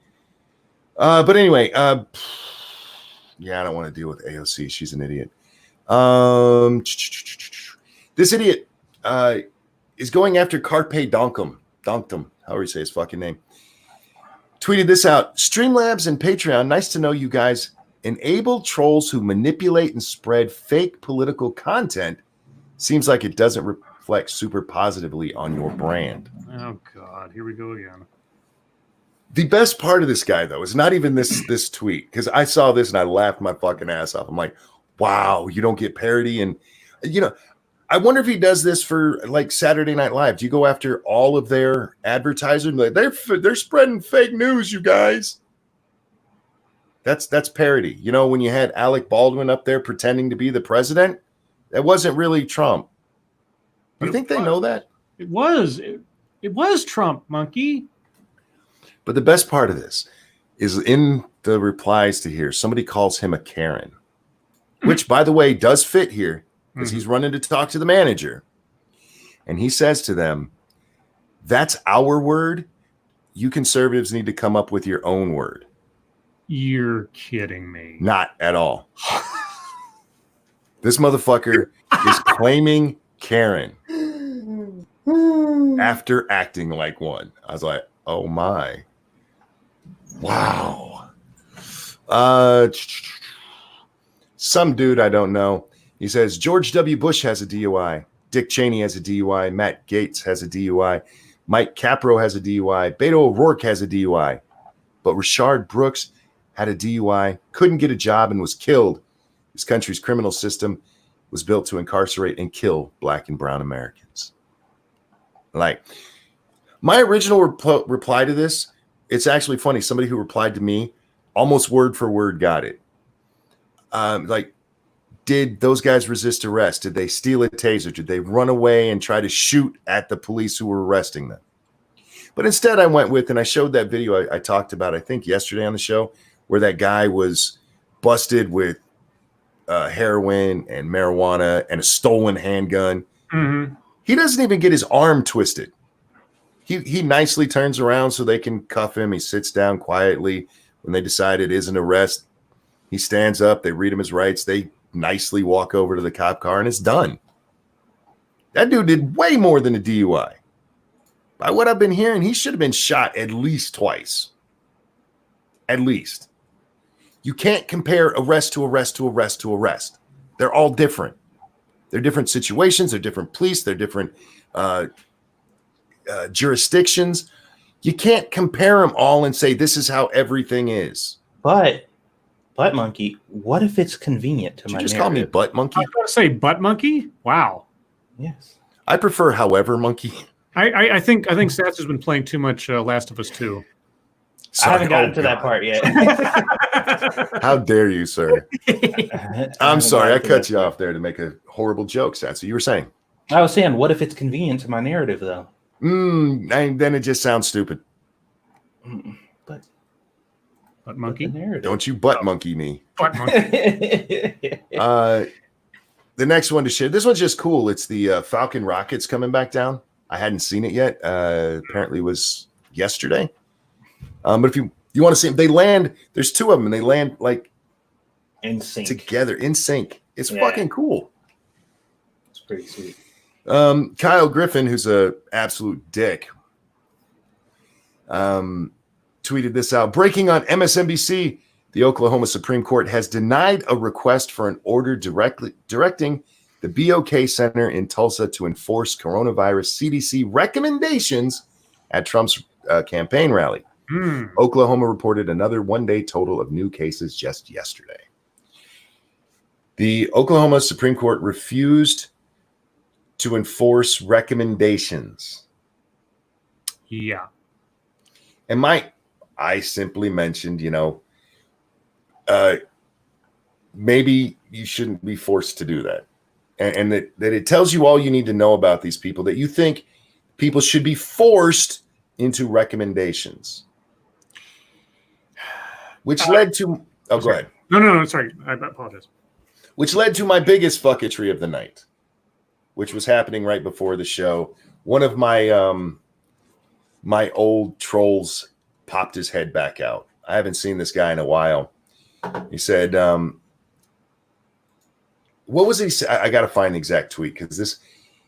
But anyway, yeah, I don't want to deal with AOC. She's an idiot. This idiot is going after Carpe Donktum, however you say his fucking name. Tweeted this out. Streamlabs and Patreon, nice to know you guys. Enable trolls who manipulate and spread fake political content. Seems like it doesn't reflect super positively on your brand. Oh, God. Here we go again. The best part of this guy, though, is not even this tweet, because I saw this and I laughed my fucking ass off. I'm like, wow, you don't get parody. And, I wonder if he does this for like Saturday Night Live. Do you go after all of their advertisers? Like, they're spreading fake news, you guys. That's parody. When you had Alec Baldwin up there pretending to be the president, that wasn't really Trump. Do you think they know that? It was Trump, Monkey. But the best part of this is in the replies to here, somebody calls him a Karen, which, by the way, does fit here because he's running to talk to the manager. And he says to them, that's our word. you conservatives need to come up with your own word. You're kidding me. Not at all. This motherfucker is claiming Karen after acting like one. I was like, oh my. Wow. Some dude I don't know. He says George W. Bush has a DUI. Dick Cheney has a DUI. Matt Gaetz has a DUI. Mike Capro has a DUI. Beto O'Rourke has a DUI. But Rashard Brooks had a DUI, couldn't get a job, and was killed. This country's criminal system was built to incarcerate and kill Black and brown Americans. Like, my original reply to this, it's actually funny. Somebody who replied to me almost word for word got it. Like, did those guys resist arrest? Did they steal a taser? Did they run away and try to shoot at the police who were arresting them? But instead I went with, and I showed that video I talked about, I think yesterday on the show, where that guy was busted with heroin and marijuana and a stolen handgun. Mm-hmm. He doesn't even get his arm twisted. He nicely turns around so they can cuff him. He sits down quietly. When they decide it is an arrest, he stands up. They read him his rights. They nicely walk over to the cop car, and it's done. That dude did way more than a DUI. By what I've been hearing, he should have been shot at least twice. At least. You can't compare arrest to arrest to arrest to arrest. They're all different. They're different situations. They're different police. They're different jurisdictions. You can't compare them all and say this is how everything is. But monkey, what if it's convenient to Did my you just narrative? call me butt monkey? I was going to say butt monkey. Wow. Yes. I prefer however monkey. I think Satsu has been playing too much Last of Us 2. Sorry. I haven't gotten to that part yet. How dare you, sir? I'm sorry. I cut you off there to make a horrible joke, Satsu. You were saying? I was saying, what if it's convenient to my narrative, though? Then it just sounds stupid. But monkey? Don't you butt monkey me. Butt monkey. The next one to share. This one's just cool. It's the Falcon rockets coming back down. I hadn't seen it yet. Apparently it was yesterday. But if you want to see them, they land. There's two of them, and they land like in sync together, in sync. It's fucking cool. It's pretty sweet. Kyle Griffin, who's a absolute dick, tweeted this out. Breaking on MSNBC, the Oklahoma Supreme Court has denied a request for an order directing the BOK Center in Tulsa to enforce coronavirus CDC recommendations at Trump's campaign rally. Oklahoma reported another one-day total of new cases just yesterday. The Oklahoma Supreme Court refused to enforce recommendations. Yeah. And I simply mentioned, maybe you shouldn't be forced to do that. And that it tells you all you need to know about these people, that you think people should be forced into recommendations. Which led to... Oh, go ahead. No, sorry. I apologize. Which led to my biggest fucketry of the night, which was happening right before the show. One of my my old trolls popped his head back out. I haven't seen this guy in a while. He said, what was he say? I got to find the exact tweet because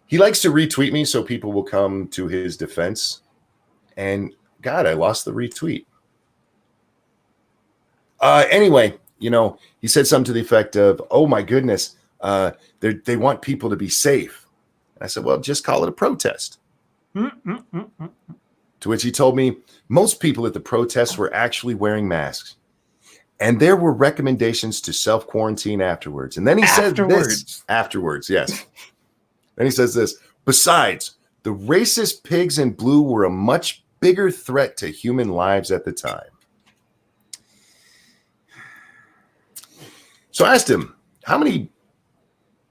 he likes to retweet me so people will come to his defense. And God, I lost the retweet. Anyway, he said something to the effect of, oh my goodness, they want people to be safe. And I said, well, just call it a protest. To which he told me most people at the protests were actually wearing masks. And there were recommendations to self-quarantine afterwards. And then he said this. Afterwards, yes. Then he says this. Besides, the racist pigs in blue were a much bigger threat to human lives at the time. So I asked him, how many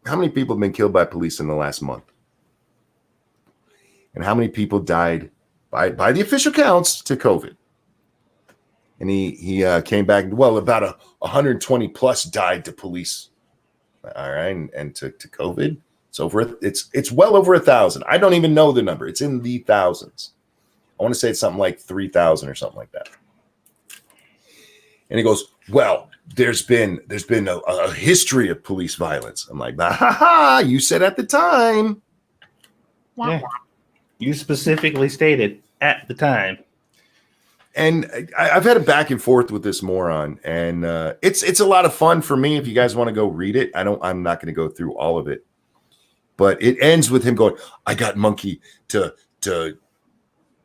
people have been killed by police in the last month? And how many people died by the official counts to COVID? And he came back, well, about 120 plus died to police. All right. And to COVID, it's well over 1,000. I don't even know the number. It's in the thousands. I want to say it's something like 3,000 or something like that. And he goes, well, there's been a history of police violence. I'm like, ha ha, you said at the time. Yeah. You specifically stated at the time. And I've had a back and forth with this moron, and it's a lot of fun for me. If you guys want to go read it, I'm not going to go through all of it, but it ends with him going, I got Monkey to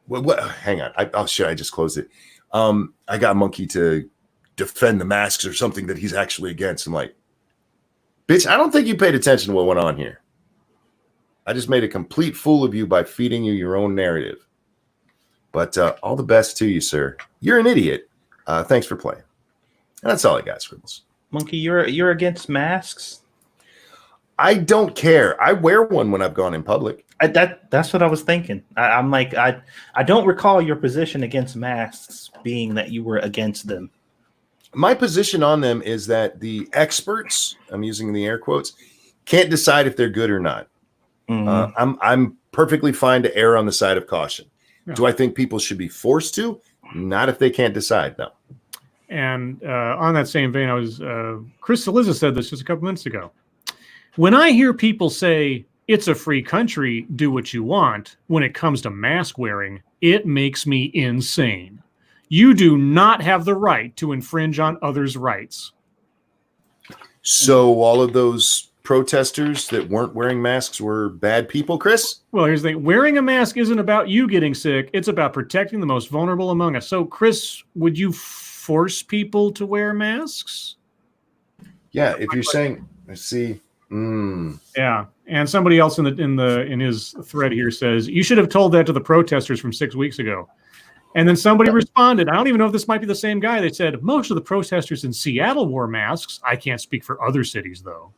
what hang on. Shit, I just closed it. I got Monkey to defend the masks or something that he's actually against. I'm like, bitch, I don't think you paid attention to what went on here. I just made a complete fool of you by feeding you your own narrative. But all the best to you, sir. You're an idiot. Thanks for playing. And that's all I got, Scribbles. Monkey, you're against masks? I don't care. I wear one when I've gone in public. That's what I was thinking. I'm like, I don't recall your position against masks being that you were against them. My position on them is that the experts, I'm using the air quotes, can't decide if they're good or not. Mm-hmm. I'm perfectly fine to err on the side of caution. Yeah. Do I think people should be forced to? Not if they can't decide, no. And on that same vein, Chris Saliza said this just a couple minutes ago. When I hear people say, it's a free country, do what you want, when it comes to mask wearing, it makes me insane. You do not have the right to infringe on others' rights. So all of those protesters that weren't wearing masks were bad people, Chris? Well, here's the thing. Wearing a mask isn't about you getting sick. It's about protecting the most vulnerable among us. So, Chris, would you force people to wear masks? Yeah, if you're saying, let's see. Yeah, and somebody else in his thread here says, you should have told that to the protesters from 6 weeks ago. And then somebody responded, I don't even know if this might be the same guy. They said, most of the protesters in Seattle wore masks. I can't speak for other cities, though.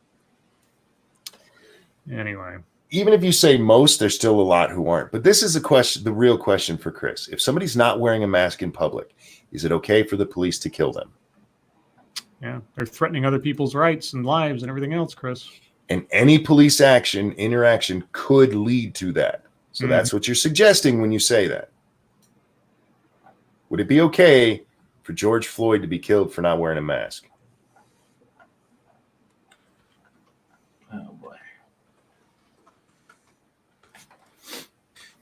Anyway. Even if you say most, there's still a lot who aren't. But this is the real question for Chris. If somebody's not wearing a mask in public, is it okay for the police to kill them? Yeah, they're threatening other people's rights and lives and everything else, Chris. And any police interaction could lead to that. So that's what you're suggesting when you say that. Would it be okay for George Floyd to be killed for not wearing a mask? Oh, boy.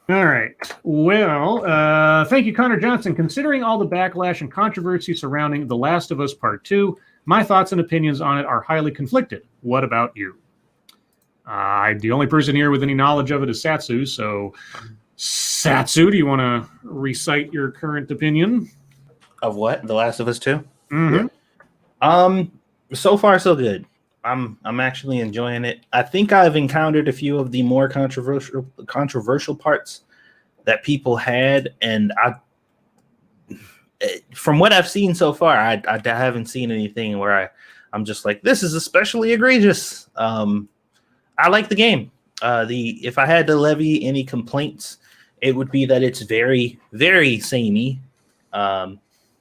All right. Well, thank you, Connor Johnson. Considering all the backlash and controversy surrounding The Last of Us Part 2, my thoughts and opinions on it are highly conflicted. What about you? The only person here with any knowledge of it is Satsu. So, Satsu, do you want to recite your current opinion? Of what? The Last of Us 2? Mm-hmm. Yeah. So far, so good. I'm actually enjoying it. I think I've encountered a few of the more controversial parts that people had, and from what I've seen so far, I haven't seen anything where I'm just like, this is especially egregious. I like the game. If I had to levy any complaints, it would be that it's very, very samey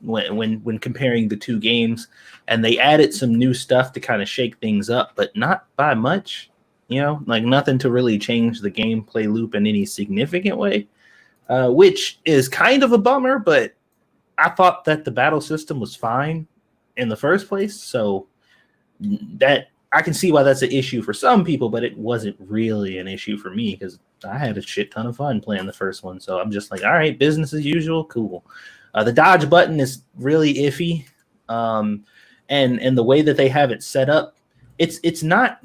when comparing the two games, and they added some new stuff to kind of shake things up, but not by much, like nothing to really change the gameplay loop in any significant way, which is kind of a bummer, but I thought that the battle system was fine in the first place, so that I can see why that's an issue for some people, but it wasn't really an issue for me because I had a shit ton of fun playing the first one. So I'm just like, all right, business as usual, cool. The dodge button is really iffy, and the way that they have it set up, it's not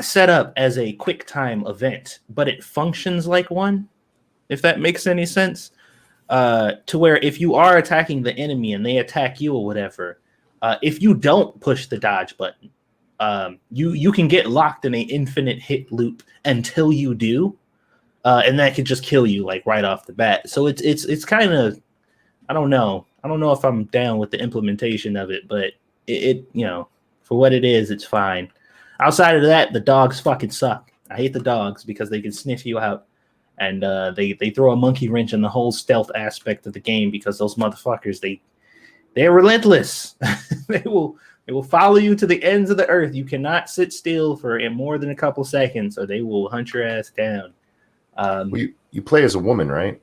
set up as a quick time event, but it functions like one, if that makes any sense. To where if you are attacking the enemy and they attack you or whatever, if you don't push the dodge button, you can get locked in an infinite hit loop until you do, and that could just kill you like right off the bat. So it's kind of, I don't know if I'm down with the implementation of it, but it for what it is, it's fine. Outside of that, the dogs fucking suck. I hate the dogs because they can sniff you out, and they throw a monkey wrench in the whole stealth aspect of the game because those motherfuckers they're relentless. They will follow you to the ends of the earth. You cannot sit still for more than a couple seconds, or they will hunt your ass down. You play as a woman, right?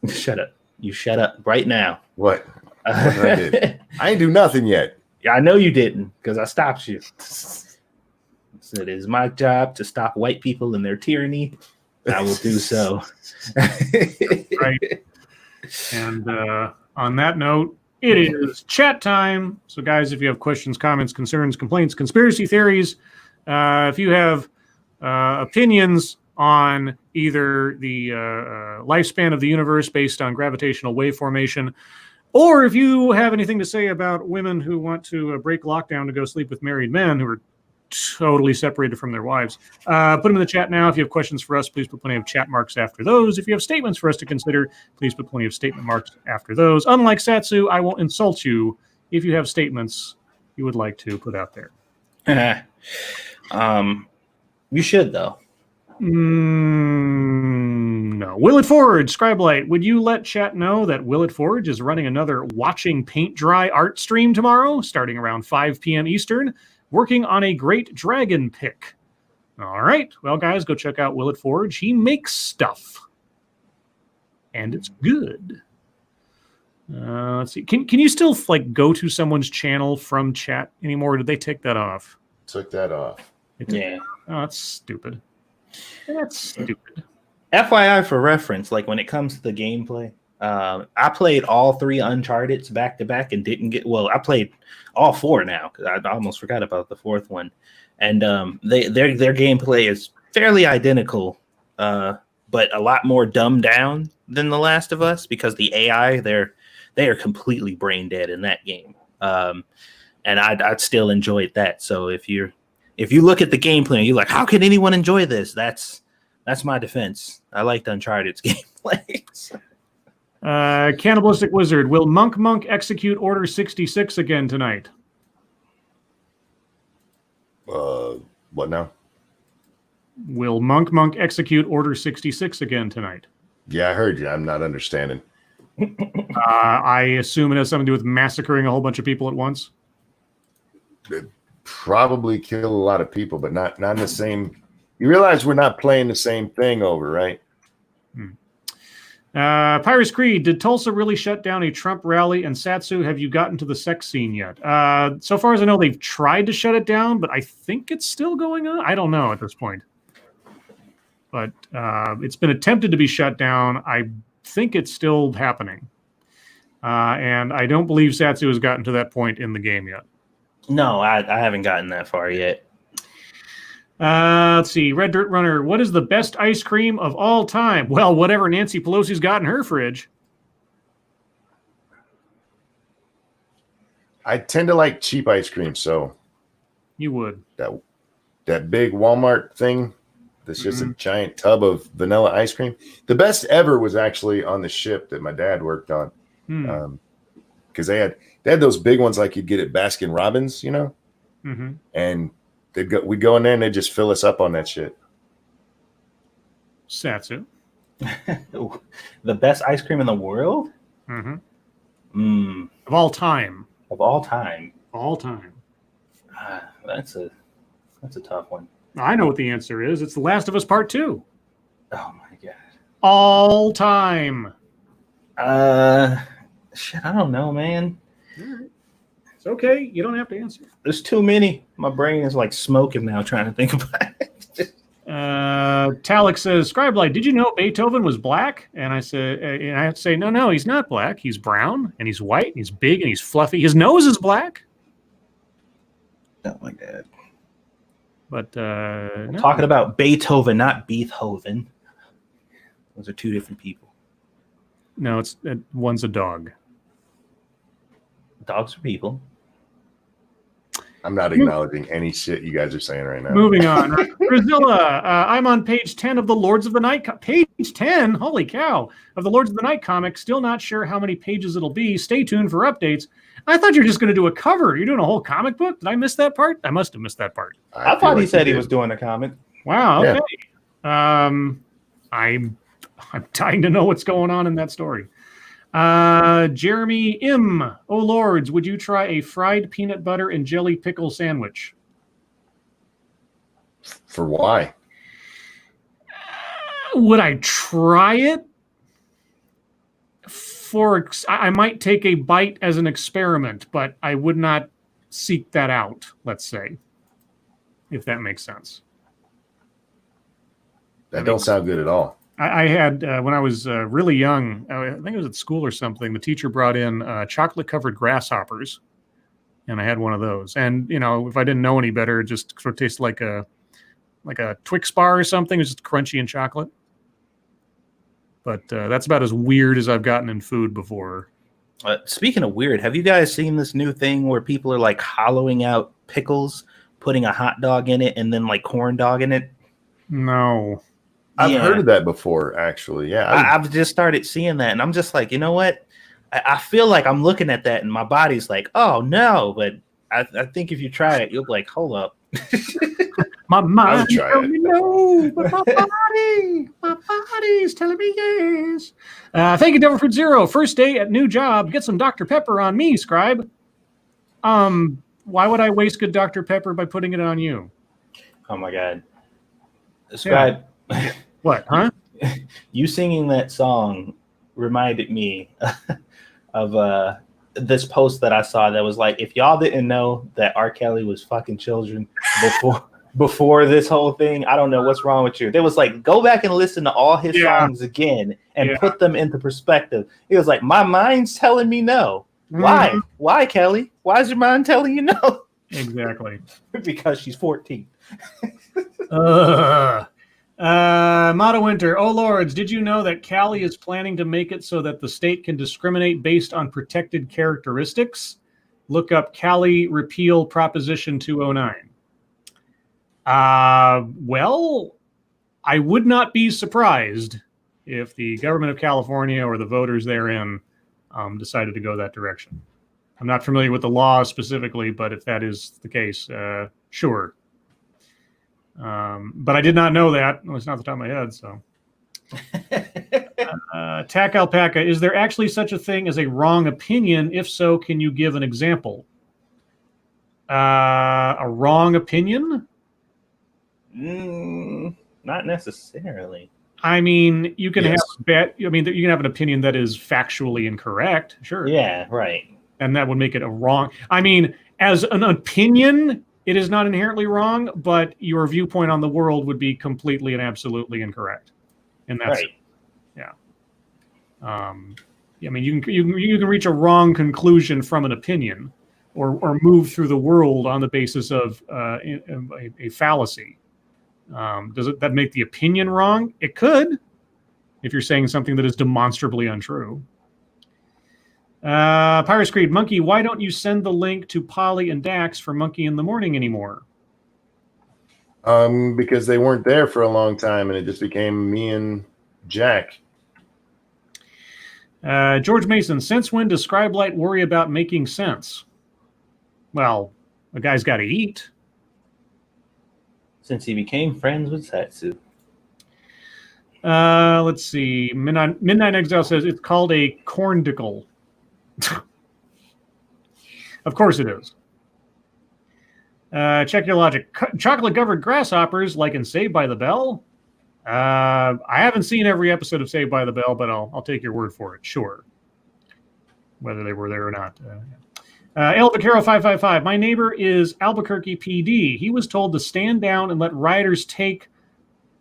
Shut up. You shut up right now. What? What did I do? I ain't do nothing yet. Yeah, I know you didn't, because I stopped you. So it is my job to stop white people in their tyranny. I will do so. Right. And on that note, it is chat time. So, guys, if you have questions, comments, concerns, complaints, conspiracy theories, if you have opinions on either the lifespan of the universe based on gravitational wave formation, or if you have anything to say about women who want to break lockdown to go sleep with married men who are totally separated from their wives, put them in the chat now. If you have questions for us, please put plenty of chat marks after those. If you have statements for us to consider, please put plenty of statement marks after those. Unlike Satsu, I won't insult you if you have statements you would like to put out there. You should, though. No. Will It Forge, Scribe, would you let chat know that Will It Forge is running another Watching Paint Dry art stream tomorrow, starting around 5 p.m. Eastern, working on a great dragon pick. All right. Well, guys, go check out Will It Forge. He makes stuff. And it's good. Let's see. Can you still go to someone's channel from chat anymore? Or did they take that off? Took that off. Yeah. Oh, that's stupid. That's stupid. FYI for reference, when it comes to the gameplay, I played all 3 Uncharteds back to back and didn't get. Well, I played all 4 now because I almost forgot about the 4th one, and their gameplay is fairly identical, but a lot more dumbed down than The Last of Us because the AI they are completely brain dead in that game, and I'd still enjoyed that. So if you look at the gameplay and you're like, how can anyone enjoy this? That's my defense. I liked Uncharted's gameplay. Cannibalistic Wizard, will Monk execute Order 66 again tonight? What now? Will Monk execute Order 66 again tonight? Yeah, I heard you. I'm not understanding. I assume it has something to do with massacring a whole bunch of people at once. It probably kill a lot of people, but not in the same. You realize we're not playing the same thing over, right? Pyrus Creed, did Tulsa really shut down a Trump rally? And Satsu, have you gotten to the sex scene yet? So far as I know, they've tried to shut it down, but I think it's still going on. I don't know at this point. But it's been attempted to be shut down. I think it's still happening. And I don't believe Satsu has gotten to that point in the game yet. No, I haven't gotten that far yet. Let's see. Red Dirt Runner, what is the best ice cream of all time? Well, whatever Nancy Pelosi's got in her fridge. I tend to like cheap ice cream, so you would. That big Walmart thing that's just a giant tub of vanilla ice cream. The best ever was actually on the ship that my dad worked on. Because they had those big ones like you'd get at Baskin Robbins, and we'd go in there and they'd just fill us up on that shit. Satsu. The best ice cream in the world? Of all time. Of all time. All time. That's a tough one. I know what the answer is. It's The Last of Us Part 2. Oh my god. All time. Shit, I don't know, man. All right. It's okay. You don't have to answer. There's too many. My brain is smoking now trying to think about it. Talek says, Scribe, did you know Beethoven was black? And I said, and I have to say, no, he's not black. He's brown and he's white and he's big and he's fluffy. His nose is black. Not like that. But I'm talking about Beethoven, not Beethoven. Those are 2 different people. No, one's a dog. Dogs are people. I'm not acknowledging any shit you guys are saying right now. Moving on. Priscilla, I'm on page 10 of the Lords of the Night. Page 10? Holy cow. Of the Lords of the Night comic. Still not sure how many pages it'll be. Stay tuned for updates. I thought you were just going to do a cover. You're doing a whole comic book? Did I miss that part? I must have missed that part. I thought he said he was doing a comic. Wow. Okay. Yeah. I'm dying to know what's going on in that story. Jeremy M. Oh, Lords, would you try a fried peanut butter and jelly pickle sandwich? For why? Would I try it? I might take a bite as an experiment, but I would not seek that out, let's say, if that makes sense. That don't sound good at all. I had, when I was really young, I think it was at school or something, the teacher brought in chocolate-covered grasshoppers, and I had one of those. And, you know, if I didn't know any better, it just sort of tasted like a Twix bar or something. It was just crunchy and chocolate. But that's about as weird as I've gotten in food before. Speaking of weird, have you guys seen this new thing where people are like hollowing out pickles, putting a hot dog in it, and then like corn dog in it? No. I've heard of that before, actually. Yeah. I've just started seeing that, and I'm just like, you know what? I feel like I'm looking at that, and my body's like, oh, no. But I think if you try it, you'll be like, hold up. My mind tells me no, but my body's telling me yes. Thank you, Devil Fruit Zero. First day at new job. Get some Dr. Pepper on me, Scribe. Why would I waste good Dr. Pepper by putting it on you? Oh my God, Scribe. Yeah. What? Huh? You singing that song reminded me of this post that I saw that was like, if y'all didn't know that R. Kelly was fucking children before this whole thing, I don't know what's wrong with you. There was like, go back and listen to all his songs again and put them into perspective. It was like, my mind's telling me no. Why? Why, Kelly? Why is your mind telling you no? Exactly. Because she's 14. Motto Winter. Oh, Lords, did you know that Cali is planning to make it so that the state can discriminate based on protected characteristics? Look up Cali Repeal Proposition 209. Well, I would not be surprised if the government of California or the voters therein decided to go that direction. I'm not familiar with the law specifically, but if that is the case, sure. But I did not know that. Well, it's not the top of my head, so. Tack Alpaca, is there actually such a thing as a wrong opinion? If so, can you give an example? A wrong opinion? Not necessarily. I mean, you can have you can have an opinion that is factually incorrect, sure. Yeah, right. And that would make it a wrong. I mean, as an opinion, it is not inherently wrong, but your viewpoint on the world would be completely and absolutely incorrect. And that's right. Yeah. I mean, you can reach a wrong conclusion from an opinion, or move through the world on the basis of a fallacy. Does that make the opinion wrong? It could, if you're saying something that is demonstrably untrue. Pirates Creed, Monkey, why don't you send the link to Polly and Dax for Monkey in the Morning anymore? Because they weren't there for a long time, and it just became me and Jack. George Mason, since when does Scribe Light worry about making sense? Well, a guy's got to eat. Since he became friends with Satsu. Let's see. Midnight Exile says it's called a corndicle. Of course it is. Check your logic. Chocolate-covered grasshoppers, like in Saved by the Bell. I haven't seen every episode of Saved by the Bell, but I'll take your word for it. Sure. Whether they were there or not. El Vaquero 555. My neighbor is Albuquerque PD. He was told to stand down and let rioters take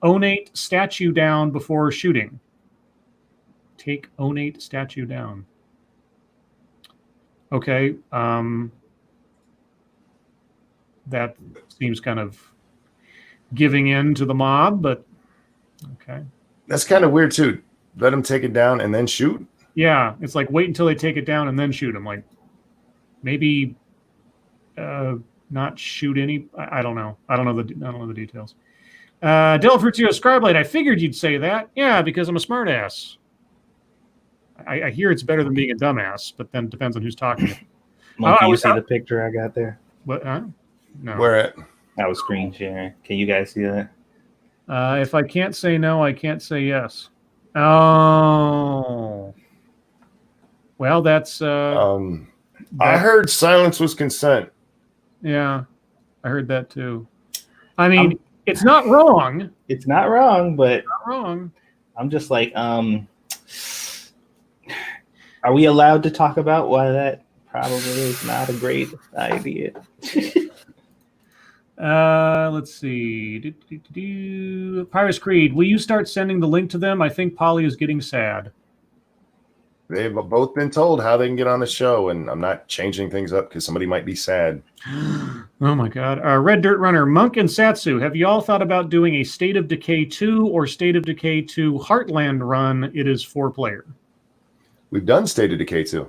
Onate statue down before shooting. Take Onate statue down. Okay. That seems kind of giving in to the mob, but okay. That's kind of weird too. Let them take it down and then shoot. Yeah, it's like wait until they take it down and then shoot them. Like maybe not shoot any. I don't know. I don't know the details. Del Fruitio Scribe Light, I figured you'd say that. Yeah, because I'm a smartass. I hear it's better than being a dumbass, but then it depends on who's talking. Monkey, you see the picture I got there? What? No. Where at? I was screen sharing. Can you guys see that? If I can't say no, I can't say yes. Oh. Well, that's... I heard silence was consent. Yeah, I heard that too. I mean, it's not wrong. It's not wrong, but... It's not wrong. I'm just like, are we allowed to talk about why that probably is not a great idea? Let's see. Pyrus Creed, will you start sending the link to them? I think Polly is getting sad. They've both been told how they can get on the show, and I'm not changing things up because somebody might be sad. Oh my God. Red Dirt Runner, Monk and Satsu, have you all thought about doing a State of Decay 2 or State of Decay 2 Heartland run? It is 4-player. We've done State of Decay 2.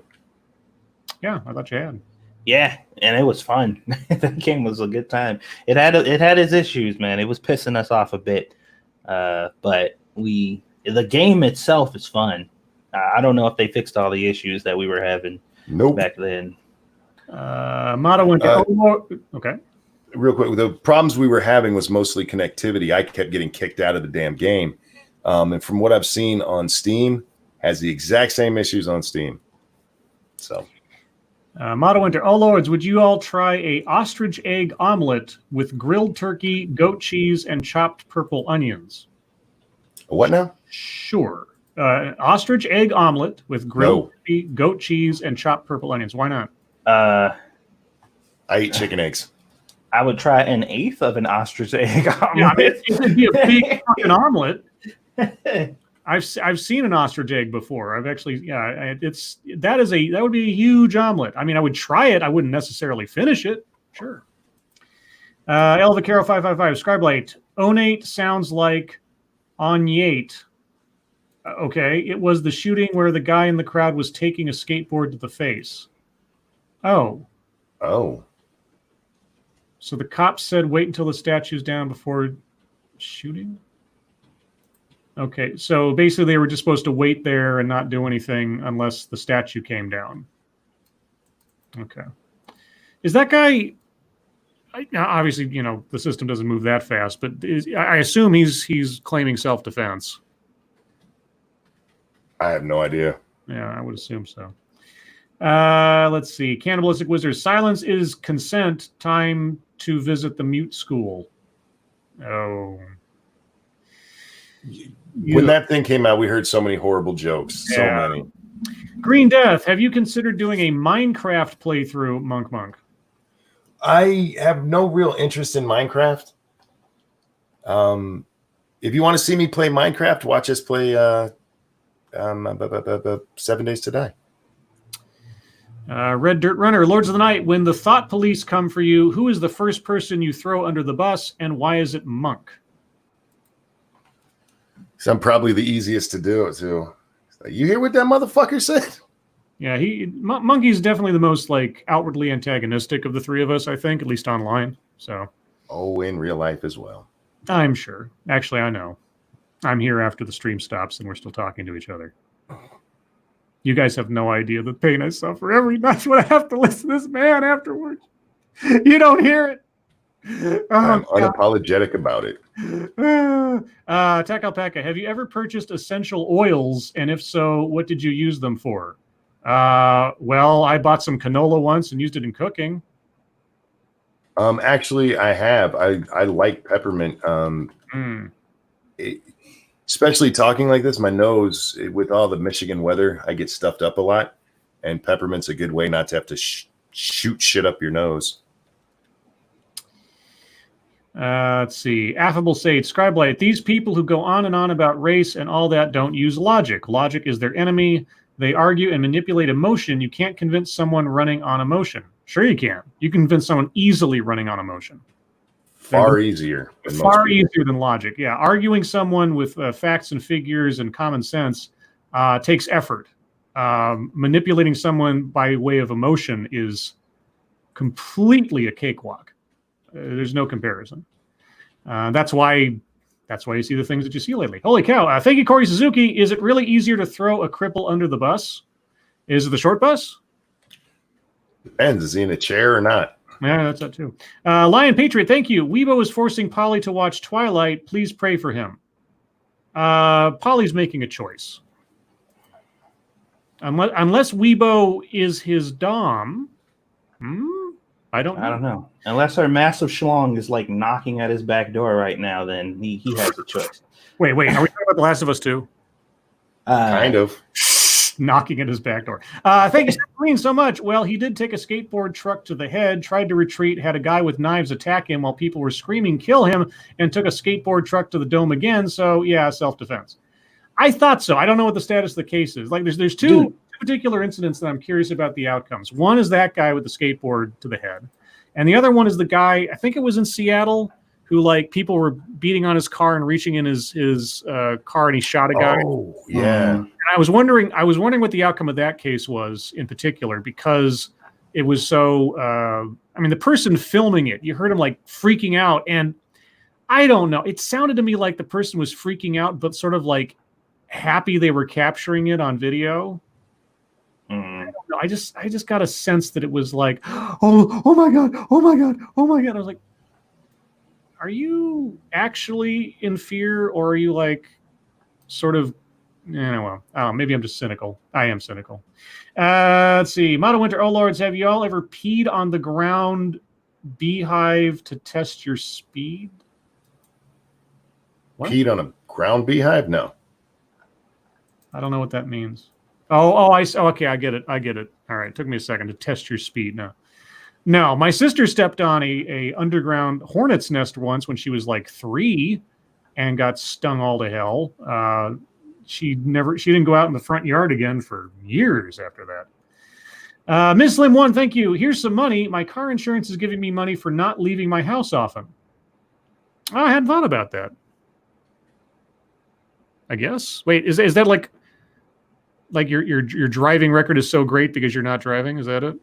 Yeah, I thought you had. Yeah, and it was fun. That game was a good time. It had its issues, man. It was pissing us off a bit, but the game itself is fun. I don't know if they fixed all the issues that we were having back then. Motto went to okay. Real quick, the problems we were having was mostly connectivity. I kept getting kicked out of the damn game, and from what I've seen on Steam, has the exact same issues on Steam. So. Motto Winter, oh lords, would you all try a ostrich egg omelet with grilled turkey, goat cheese, and chopped purple onions? What now? Sure. Ostrich egg omelet with grilled turkey, goat cheese, and chopped purple onions. Why not? I eat chicken eggs. I would try an eighth of an ostrich egg omelet. Yeah, it'd be a big fucking omelet. I've seen an ostrich egg before. I've actually, that would be a huge omelet. I mean, I would try it. I wouldn't necessarily finish it. Sure. Elvacaro 555 Scribe Light. Onate sounds like Onyate. Okay, it was the shooting where the guy in the crowd was taking a skateboard to the face. Oh. So the cops said wait until the statue's down before shooting? Okay, so basically they were just supposed to wait there and not do anything unless the statue came down. Okay. Is that guy... Obviously, the system doesn't move that fast, but I assume he's claiming self-defense. I have no idea. Yeah, I would assume so. Let's see. Cannibalistic Wizard. Silence is consent. Time to visit the mute school. Oh. When that thing came out, we heard so many horrible jokes. Yeah. So many. Green Death. Have you considered doing a Minecraft playthrough, Monk? I have no real interest in Minecraft. If you want to see me play Minecraft, watch us play 7 Days to Die. Red Dirt Runner, Lords of the Night. When the thought police come for you, who is the first person you throw under the bus, and why is it Monk? So I'm probably the easiest to do it to. You hear what that motherfucker said? Yeah, Monkey's definitely the most outwardly antagonistic of the three of us, I think, at least online. So. Oh, in real life as well. I'm sure. Actually, I know. I'm here after the stream stops and we're still talking to each other. You guys have no idea the pain I suffer every night when I have to listen to this man afterwards. You don't hear it. I'm unapologetic about it. Tech Alpaca, have you ever purchased essential oils? And if so, what did you use them for? Well, I bought some canola once and used it in cooking. Actually, I have. I like peppermint. Especially talking like this, my nose, with all the Michigan weather, I get stuffed up a lot. And peppermint's a good way not to have to shoot shit up your nose. Let's see. Affable Sage, Scribe Light. These people who go on and on about race and all that don't use logic. Logic is their enemy. They argue and manipulate emotion. You can't convince someone running on emotion. Sure you can. You can convince someone easily running on emotion. Far easier. Far easier than logic. Yeah, arguing someone with facts and figures and common sense takes effort. Manipulating someone by way of emotion is completely a cakewalk. There's no comparison. That's why you see the things that you see lately. Holy cow. Thank you, Corey Suzuki. Is it really easier to throw a cripple under the bus? Is it the short bus? Depends. Is he in a chair or not? Yeah, that's that too. Lion Patriot, thank you. Weibo is forcing Polly to watch Twilight. Please pray for him. Polly's making a choice. Unless Weibo is his dom. I don't know. Unless our massive schlong is knocking at his back door right now, then he has a choice. Wait. Are we talking about The Last of Us 2? Kind of. Knocking at his back door. Thank you, Green, so much. Well, he did take a skateboard truck to the head, tried to retreat, had a guy with knives attack him while people were screaming, kill him, and took a skateboard truck to the dome again. So, yeah, self-defense. I thought so. I don't know what the status of the case is. Like, there's two particular incidents that I'm curious about the outcomes. One is that guy with the skateboard to the head. And the other one is the guy, I think it was in Seattle, who, like, people were beating on his car and reaching in his car, and he shot a guy. Oh, yeah. And I was wondering what the outcome of that case was in particular, because it was so. I mean, the person filming it, you heard him like freaking out, and I don't know. It sounded to me like the person was freaking out, but sort of like happy they were capturing it on video. I don't know. I just got a sense that it was like, oh my god. I was like, are you actually in fear, or are you like sort of, maybe I'm just cynical. I am cynical. Let's see. Mono Winter, oh lords, have you all ever peed on the ground beehive to test your speed? What? Peed on a ground beehive? No. I don't know what that means. Okay, I get it. All right, it took me a second to test your speed. No, my sister stepped on a underground hornet's nest once when she was like 3 and got stung all to hell. She didn't go out in the front yard again for years after that. Miss Slim 1, thank you. Here's some money. My car insurance is giving me money for not leaving my house often. I hadn't thought about that. I guess. Wait, is that like your driving record is so great because you're not driving? Is that it?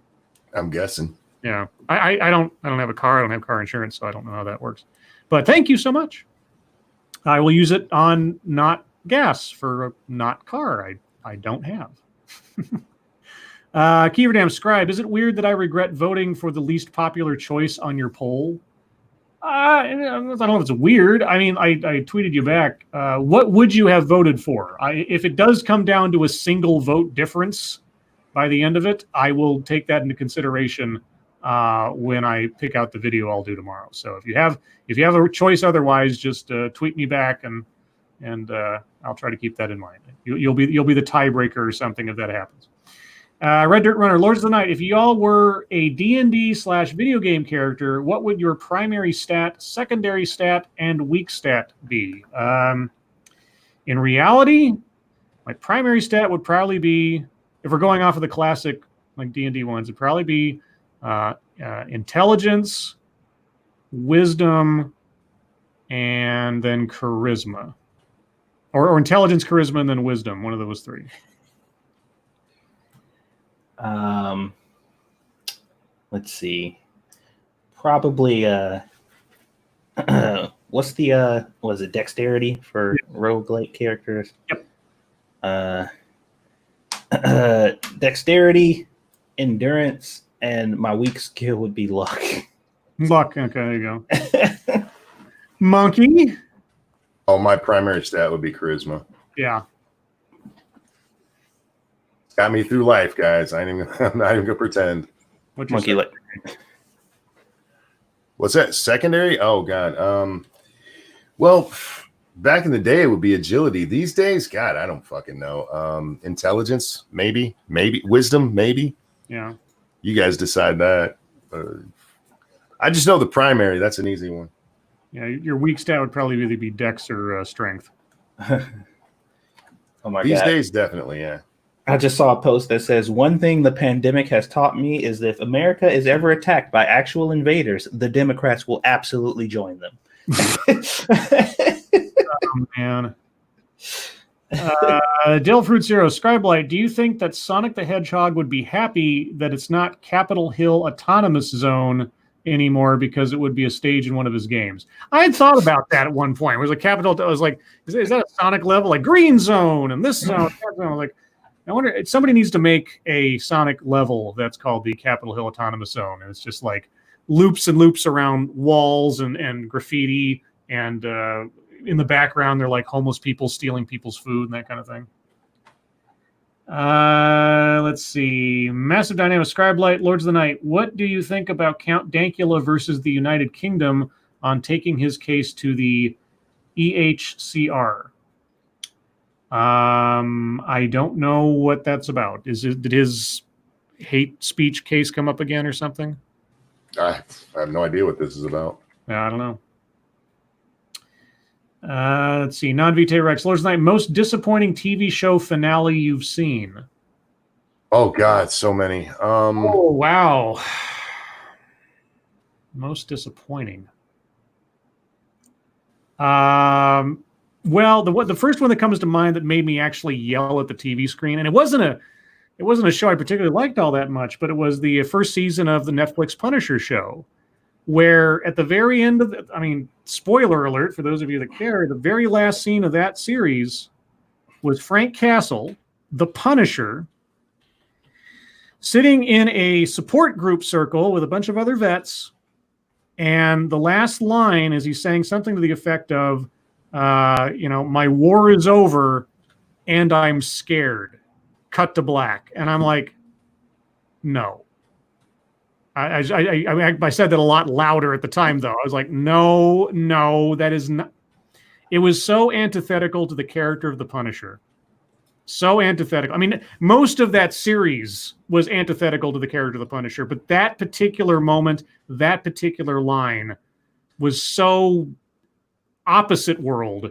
I'm guessing. Yeah, I don't have a car. I don't have car insurance, so I don't know how that works. But thank you so much. I will use it on not gas for a not car I don't have. Keeverdam Scribe, is it weird that I regret voting for the least popular choice on your poll? I don't know if it's weird. I mean, I tweeted you back. What would you have voted for? If it does come down to a single vote difference by the end of it, I will take that into consideration when I pick out the video I'll do tomorrow. So if you have a choice otherwise, just tweet me back and I'll try to keep that in mind. You'll be the tiebreaker or something if that happens. Red Dirt Runner, Lords of the Night. If y'all were a D&D/video game character, what would your primary stat, secondary stat, and weak stat be? In reality, my primary stat would probably be, if we're going off of the classic like D&D ones, it'd probably be intelligence, wisdom, and then charisma. Or intelligence, charisma, and then wisdom. One of those 3. Let's see. Probably what's the was it dexterity for roguelike characters? Yep. Dexterity, endurance, and my weak skill would be luck. Luck. Okay, there you go. Monkey. Oh, my primary stat would be charisma. Yeah. Got me through life, guys. I'm not even gonna pretend. Monkey luck. What's that? Secondary? Oh god. Well, back in the day, it would be agility. These days, God, I don't fucking know. Intelligence, maybe. Wisdom, maybe. Yeah. You guys decide that. I just know the primary. That's an easy one. Yeah, your weak stat would probably either be dex or strength. Oh my god. These days, definitely, yeah. I just saw a post that says, one thing the pandemic has taught me is that if America is ever attacked by actual invaders, the Democrats will absolutely join them. Oh, man. Dill Fruit Zero, Scribe Light, do you think that Sonic the Hedgehog would be happy that it's not Capitol Hill Autonomous Zone anymore because it would be a stage in one of his games? I had thought about that at one point. It was like Capitol, I was like, is that a Sonic level? Like Green Zone and this zone, that zone. I was like, I wonder if somebody needs to make a Sonic level that's called the Capitol Hill Autonomous Zone. And it's just like loops and loops around walls and graffiti. And in the background, they're like homeless people stealing people's food and that kind of thing. Let's see. Massive Dynamic Scribe Light, Lords of the Night. What do you think about Count Dankula versus the United Kingdom on taking his case to the EHCR? I don't know what that's about. Did his hate speech case come up again or something? I have no idea what this is about. I don't know. Let's see. Non-Vitae Rex. Lord's Night, most disappointing TV show finale you've seen? Oh, God, so many. Oh, wow. Most disappointing. Well, the first one that comes to mind that made me actually yell at the TV screen, and it wasn't a show I particularly liked all that much, but it was the first season of the Netflix Punisher show, where at the very end of spoiler alert for those of you that care, the very last scene of that series was Frank Castle, the Punisher, sitting in a support group circle with a bunch of other vets, and the last line is he's saying something to the effect of, my war is over and I'm scared. Cut to black. And I'm like, no. I said that a lot louder at the time, though. I was like, no, that is not. It was so antithetical to the character of the Punisher. So antithetical. I mean, most of that series was antithetical to the character of the Punisher, but that particular moment, that particular line was so opposite world.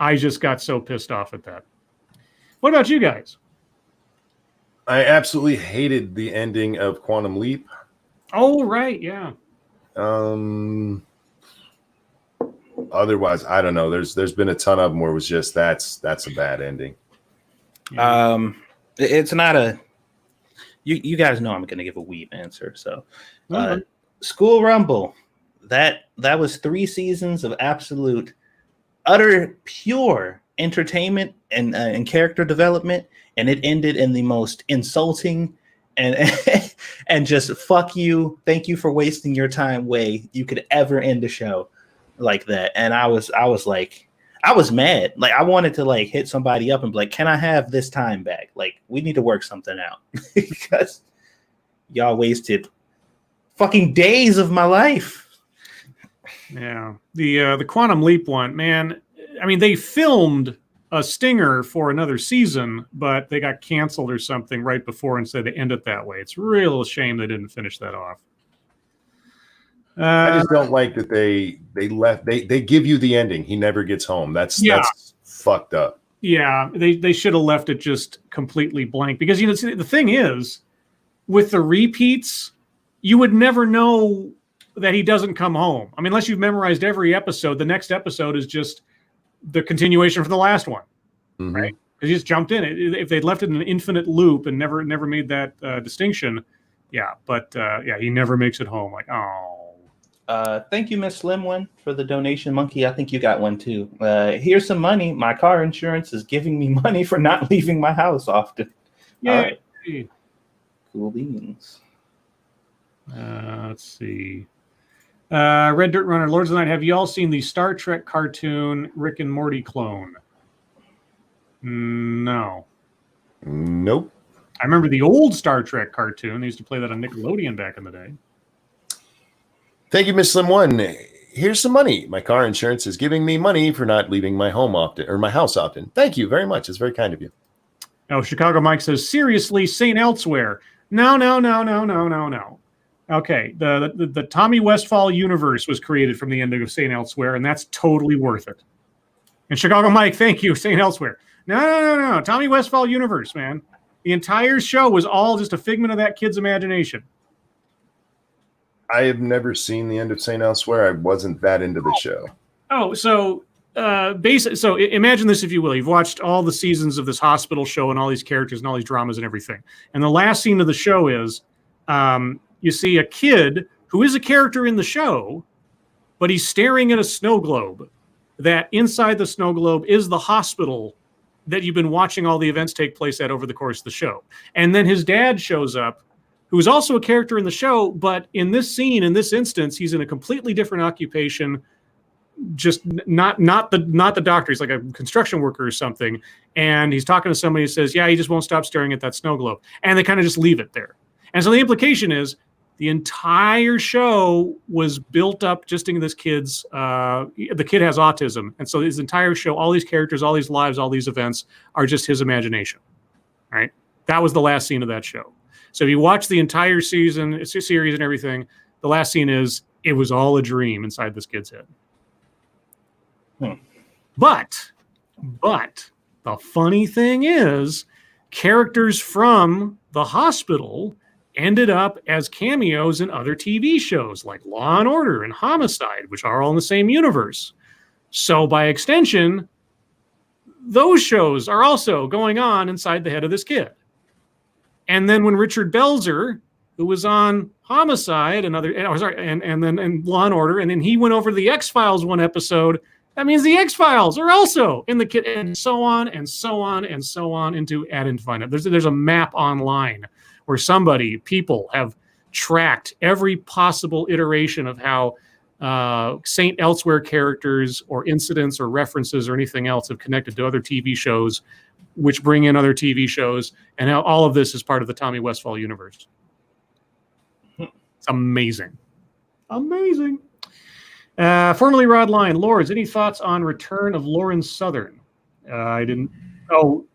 I just got so pissed off at that. What about you guys? I absolutely hated the ending of Quantum Leap. Oh, right, yeah. Otherwise, I don't know. There's been a ton of them where it was just that's a bad ending. Yeah. It's not a. You guys know I'm going to give a weeb answer. So, School Rumble, that was 3 seasons of absolute, utter, pure entertainment and character development, and it ended in the most insulting and just fuck you, thank you for wasting your time way you could ever end a show like that. And I was like, I was mad. Like, I wanted to like hit somebody up and be like, can I have this time back? Like, we need to work something out because y'all wasted fucking days of my life. Yeah. The Quantum Leap one, man. I mean, they filmed a stinger for another season, but they got canceled or something right before and said they end it that way. It's a real shame they didn't finish that off. I just don't like that they give you the ending. He never gets home. That's fucked up. Yeah, they should have left it just completely blank because the thing is, with the repeats, you would never know that he doesn't come home. I mean, unless you've memorized every episode, the next episode is just the continuation from the last one, right? Because he just jumped in. If they'd left it in an infinite loop and never made that distinction, yeah. But he never makes it home. Like, oh. Thank you, Miss Slim One, for the donation. Monkey, I think you got one too. Here's some money. My car insurance is giving me money for not leaving my house often. Yeah. All right. Cool beans. Let's see. Red Dirt Runner, Lords of the Night. Have you all seen the Star Trek cartoon Rick and Morty clone? No. Nope. I remember the old Star Trek cartoon. They used to play that on Nickelodeon back in the day. Thank you, Miss Slim One. Here's some money. My car insurance is giving me money for not leaving my home often or my house often. Thank you very much. It's very kind of you. Oh, Chicago Mike says, seriously, St. Elsewhere. No. Okay, the Tommy Westphall universe was created from the ending of St. Elsewhere, and that's totally worth it. And Chicago Mike, thank you, St. Elsewhere. No. Tommy Westphall universe, man. The entire show was all just a figment of that kid's imagination. I have never seen the end of St. Elsewhere. I wasn't that into the show. Oh, so so imagine this, if you will. You've watched all the seasons of this hospital show and all these characters and all these dramas and everything. And the last scene of the show is you see a kid who is a character in the show, but he's staring at a snow globe. That inside the snow globe is the hospital that you've been watching all the events take place at over the course of the show. And then his dad shows up, who is also a character in the show, but in this scene, in this instance, he's in a completely different occupation, just not the doctor. He's like a construction worker or something. And he's talking to somebody who says, yeah, he just won't stop staring at that snow globe. And they kind of just leave it there. And so the implication is The entire show was built up just in this kid's. The kid has autism, and so his entire show, all these characters, all these lives, all these events are just his imagination. Right? That was the last scene of that show. So if you watch the entire series and everything, the last scene is it was all a dream inside this kid's head. But the funny thing is, characters from the hospital ended up as cameos in other TV shows like Law and Order and Homicide, which are all in the same universe. So by extension, those shows are also going on inside the head of this kid. And then when Richard Belzer, who was on Homicide and then Law and Order, and then he went over to the X-Files one episode, that means the X-Files are also in the kid, and so on and so on and so on into ad infinitum. There's a map online where people have tracked every possible iteration of how Saint Elsewhere characters or incidents or references or anything else have connected to other TV shows, which bring in other TV shows, and how all of this is part of the Tommy Westphall universe. It's amazing. Amazing. Formerly Rod Line, Lords, any thoughts on Return of Lauren Southern? I didn't. Oh.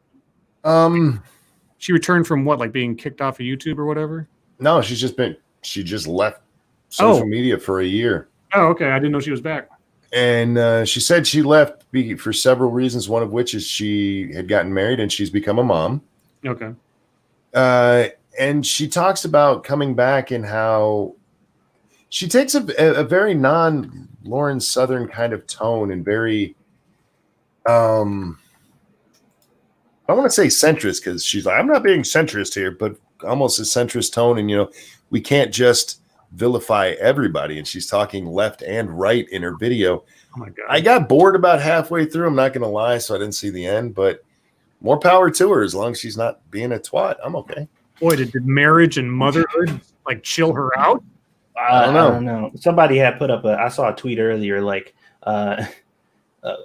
She returned from what, like being kicked off of YouTube or whatever? No, she just left social media for a year. Oh, okay. I didn't know she was back. And she said she left for several reasons, one of which is she had gotten married and she's become a mom. Okay. And she talks about coming back and how she takes a very non-Lauren Southern kind of tone and very, I don't want to say centrist because she's like, I'm not being centrist here, but almost a centrist tone. And, we can't just vilify everybody. And she's talking left and right in her video. Oh my God. I got bored about halfway through. I'm not going to lie. So I didn't see the end, but more power to her. As long as she's not being a twat, I'm okay. Boy, did marriage and motherhood like chill her out? I don't know. Somebody had put up I saw a tweet earlier, like,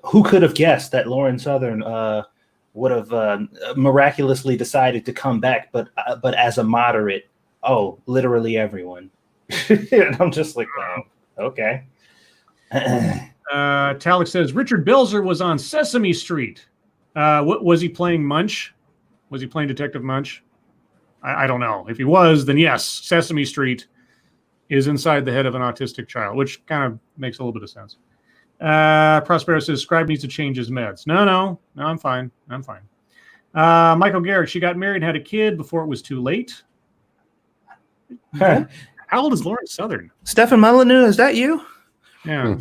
who could have guessed that Lauren Southern would have miraculously decided to come back, but as a moderate? Oh, literally everyone. And I'm just like, wow, okay. Talix says Richard Belzer was on Sesame Street. What was he playing? Munch? Was he playing Detective Munch? I don't know. If he was, then yes, Sesame Street is inside the head of an autistic child, which kind of makes a little bit of sense. Prospero says Scribe needs to change his meds. No, I'm fine. Michael Garrett, she got married and had a kid before it was too late. How old is Lauren Southern? Stephen Molyneux, is that you? Yeah.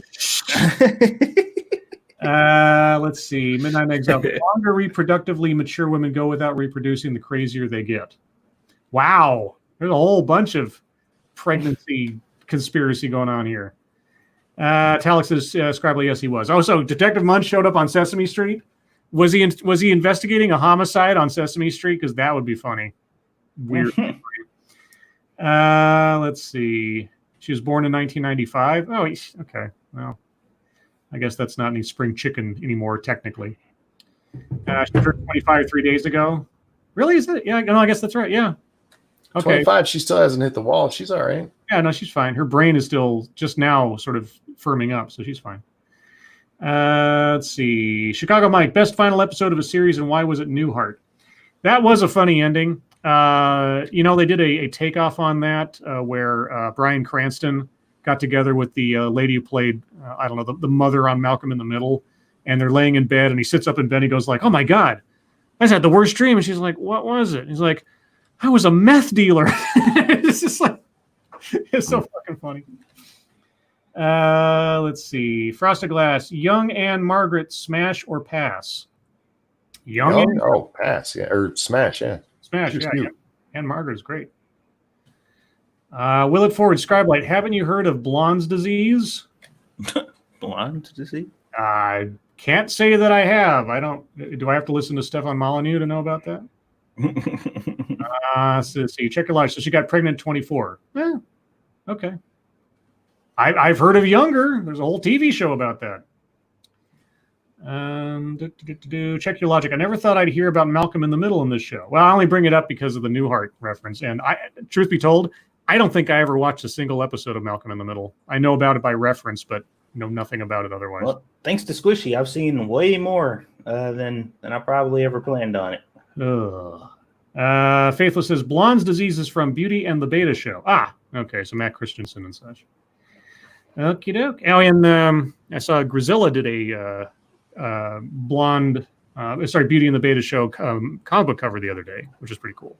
Let's see. Midnight Eggs out. The longer reproductively mature women go without reproducing, the crazier they get. Wow. There's a whole bunch of pregnancy conspiracy going on here. Talix says, Scribe, yes, he was. Oh, so Detective Munch showed up on Sesame Street? Was he investigating a homicide on Sesame Street? Because that would be funny. Weird. Let's see. She was born in 1995. Oh, okay. Well, I guess that's not any spring chicken anymore, technically. She turned 25 3 days ago. Really? Is it? Yeah, no, I guess that's right. Yeah. Okay. 25, she still hasn't hit the wall. She's all right. Yeah, no, she's fine. Her brain is still just now sort of firming up, so she's fine. Let's see. Chicago Mike, best final episode of a series, and why was it Newhart? That was a funny ending. They did a takeoff on that where Bryan Cranston got together with the lady who played, the mother on Malcolm in the Middle, and they're laying in bed, and he sits up in bed, and he goes like, oh my God, I just had the worst dream. And she's like, what was it? And he's like, I was a meth dealer. It's just like, it's so fucking funny. Let's see. Frosted Glass, Young Anne Margaret, smash or pass? Young? Oh, pass, yeah. Or smash, yeah. Smash, yeah. Anne Margaret is great. Will it forward, Scribe Light, haven't you heard of Blonde's disease? Blonde disease? I can't say that I have. Do I have to listen to Stefan Molyneux to know about that? So let's see. Check your life. So she got pregnant at 24. Yeah. Okay. I've heard of Younger. There's a whole TV show about that. Check your logic. I never thought I'd hear about Malcolm in the Middle in this show. Well, I only bring it up because of the Newhart reference. And truth be told, I don't think I ever watched a single episode of Malcolm in the Middle. I know about it by reference, but know nothing about it otherwise. Well, thanks to Squishy, I've seen way more than I probably ever planned on it. Faithless says Blonde's disease is from Beauty and the Beta Show. Ah, okay, so Matt Christensen and such. Okie doke. Oh, and I saw Grisilla did a Blonde, Beauty and the Beta Show comic book cover the other day, which is pretty cool.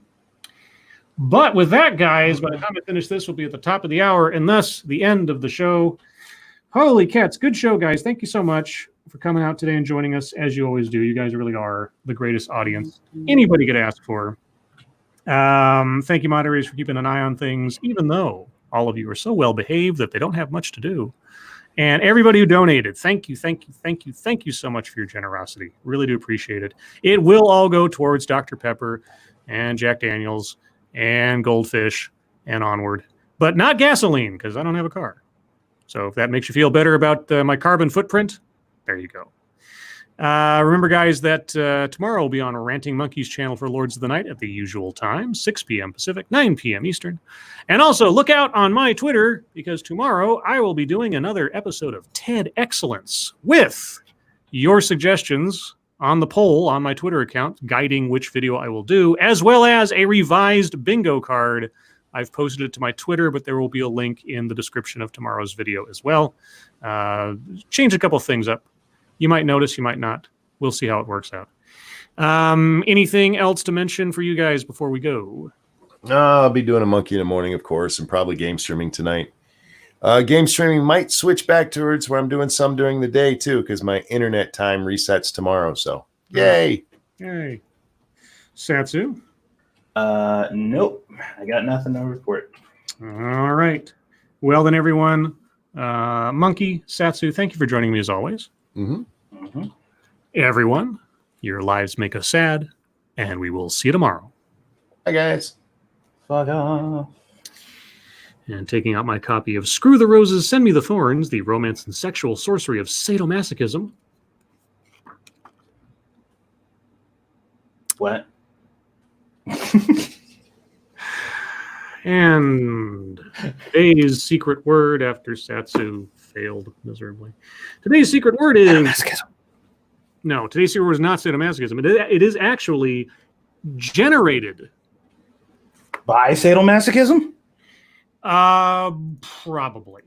But with that, guys, by the time I finish this, we'll be at the top of the hour, and thus the end of the show. Holy cats, good show, guys. Thank you so much for coming out today and joining us, as you always do. You guys really are the greatest audience anybody could ask for. Thank you, moderators, for keeping an eye on things, even though all of you are so well behaved that they don't have much to do. And everybody who donated, thank you so much for your generosity. Really do appreciate it. It will all go towards Dr. Pepper and Jack Daniels and Goldfish and onward, but not gasoline because I don't have a car. So if that makes you feel better about my carbon footprint, there you go. Remember, guys, that tomorrow will be on Ranting Monkeys channel for Lords of the Night at the usual time, 6 p.m. Pacific, 9 p.m. Eastern. And also look out on my Twitter because tomorrow I will be doing another episode of TED Excellence with your suggestions on the poll on my Twitter account, guiding which video I will do, as well as a revised bingo card. I've posted it to my Twitter, but there will be a link in the description of tomorrow's video as well. Change a couple things up. You might notice, you might not. We'll see how it works out. Anything else to mention for you guys before we go? I'll be doing a monkey in the morning, of course, and probably game streaming tonight. Game streaming might switch back towards where I'm doing some during the day, too, because my internet time resets tomorrow. So, yay. Yay. Satsu? Nope. I got nothing to report. All right. Well, then, everyone, Monkey, Satsu, thank you for joining me as always. Mm-hmm. Mm-hmm. Everyone, your lives make us sad, and we will see you tomorrow. Hi, guys. Fuck off. And taking out my copy of Screw the Roses, Send Me the Thorns, the romance and sexual sorcery of sadomasochism. What? And today's secret word after Satsu failed miserably. Today's secret word is... Sadomasochism. No, today's secret word is not sadomasochism. It is actually generated. By sadomasochism? Probably.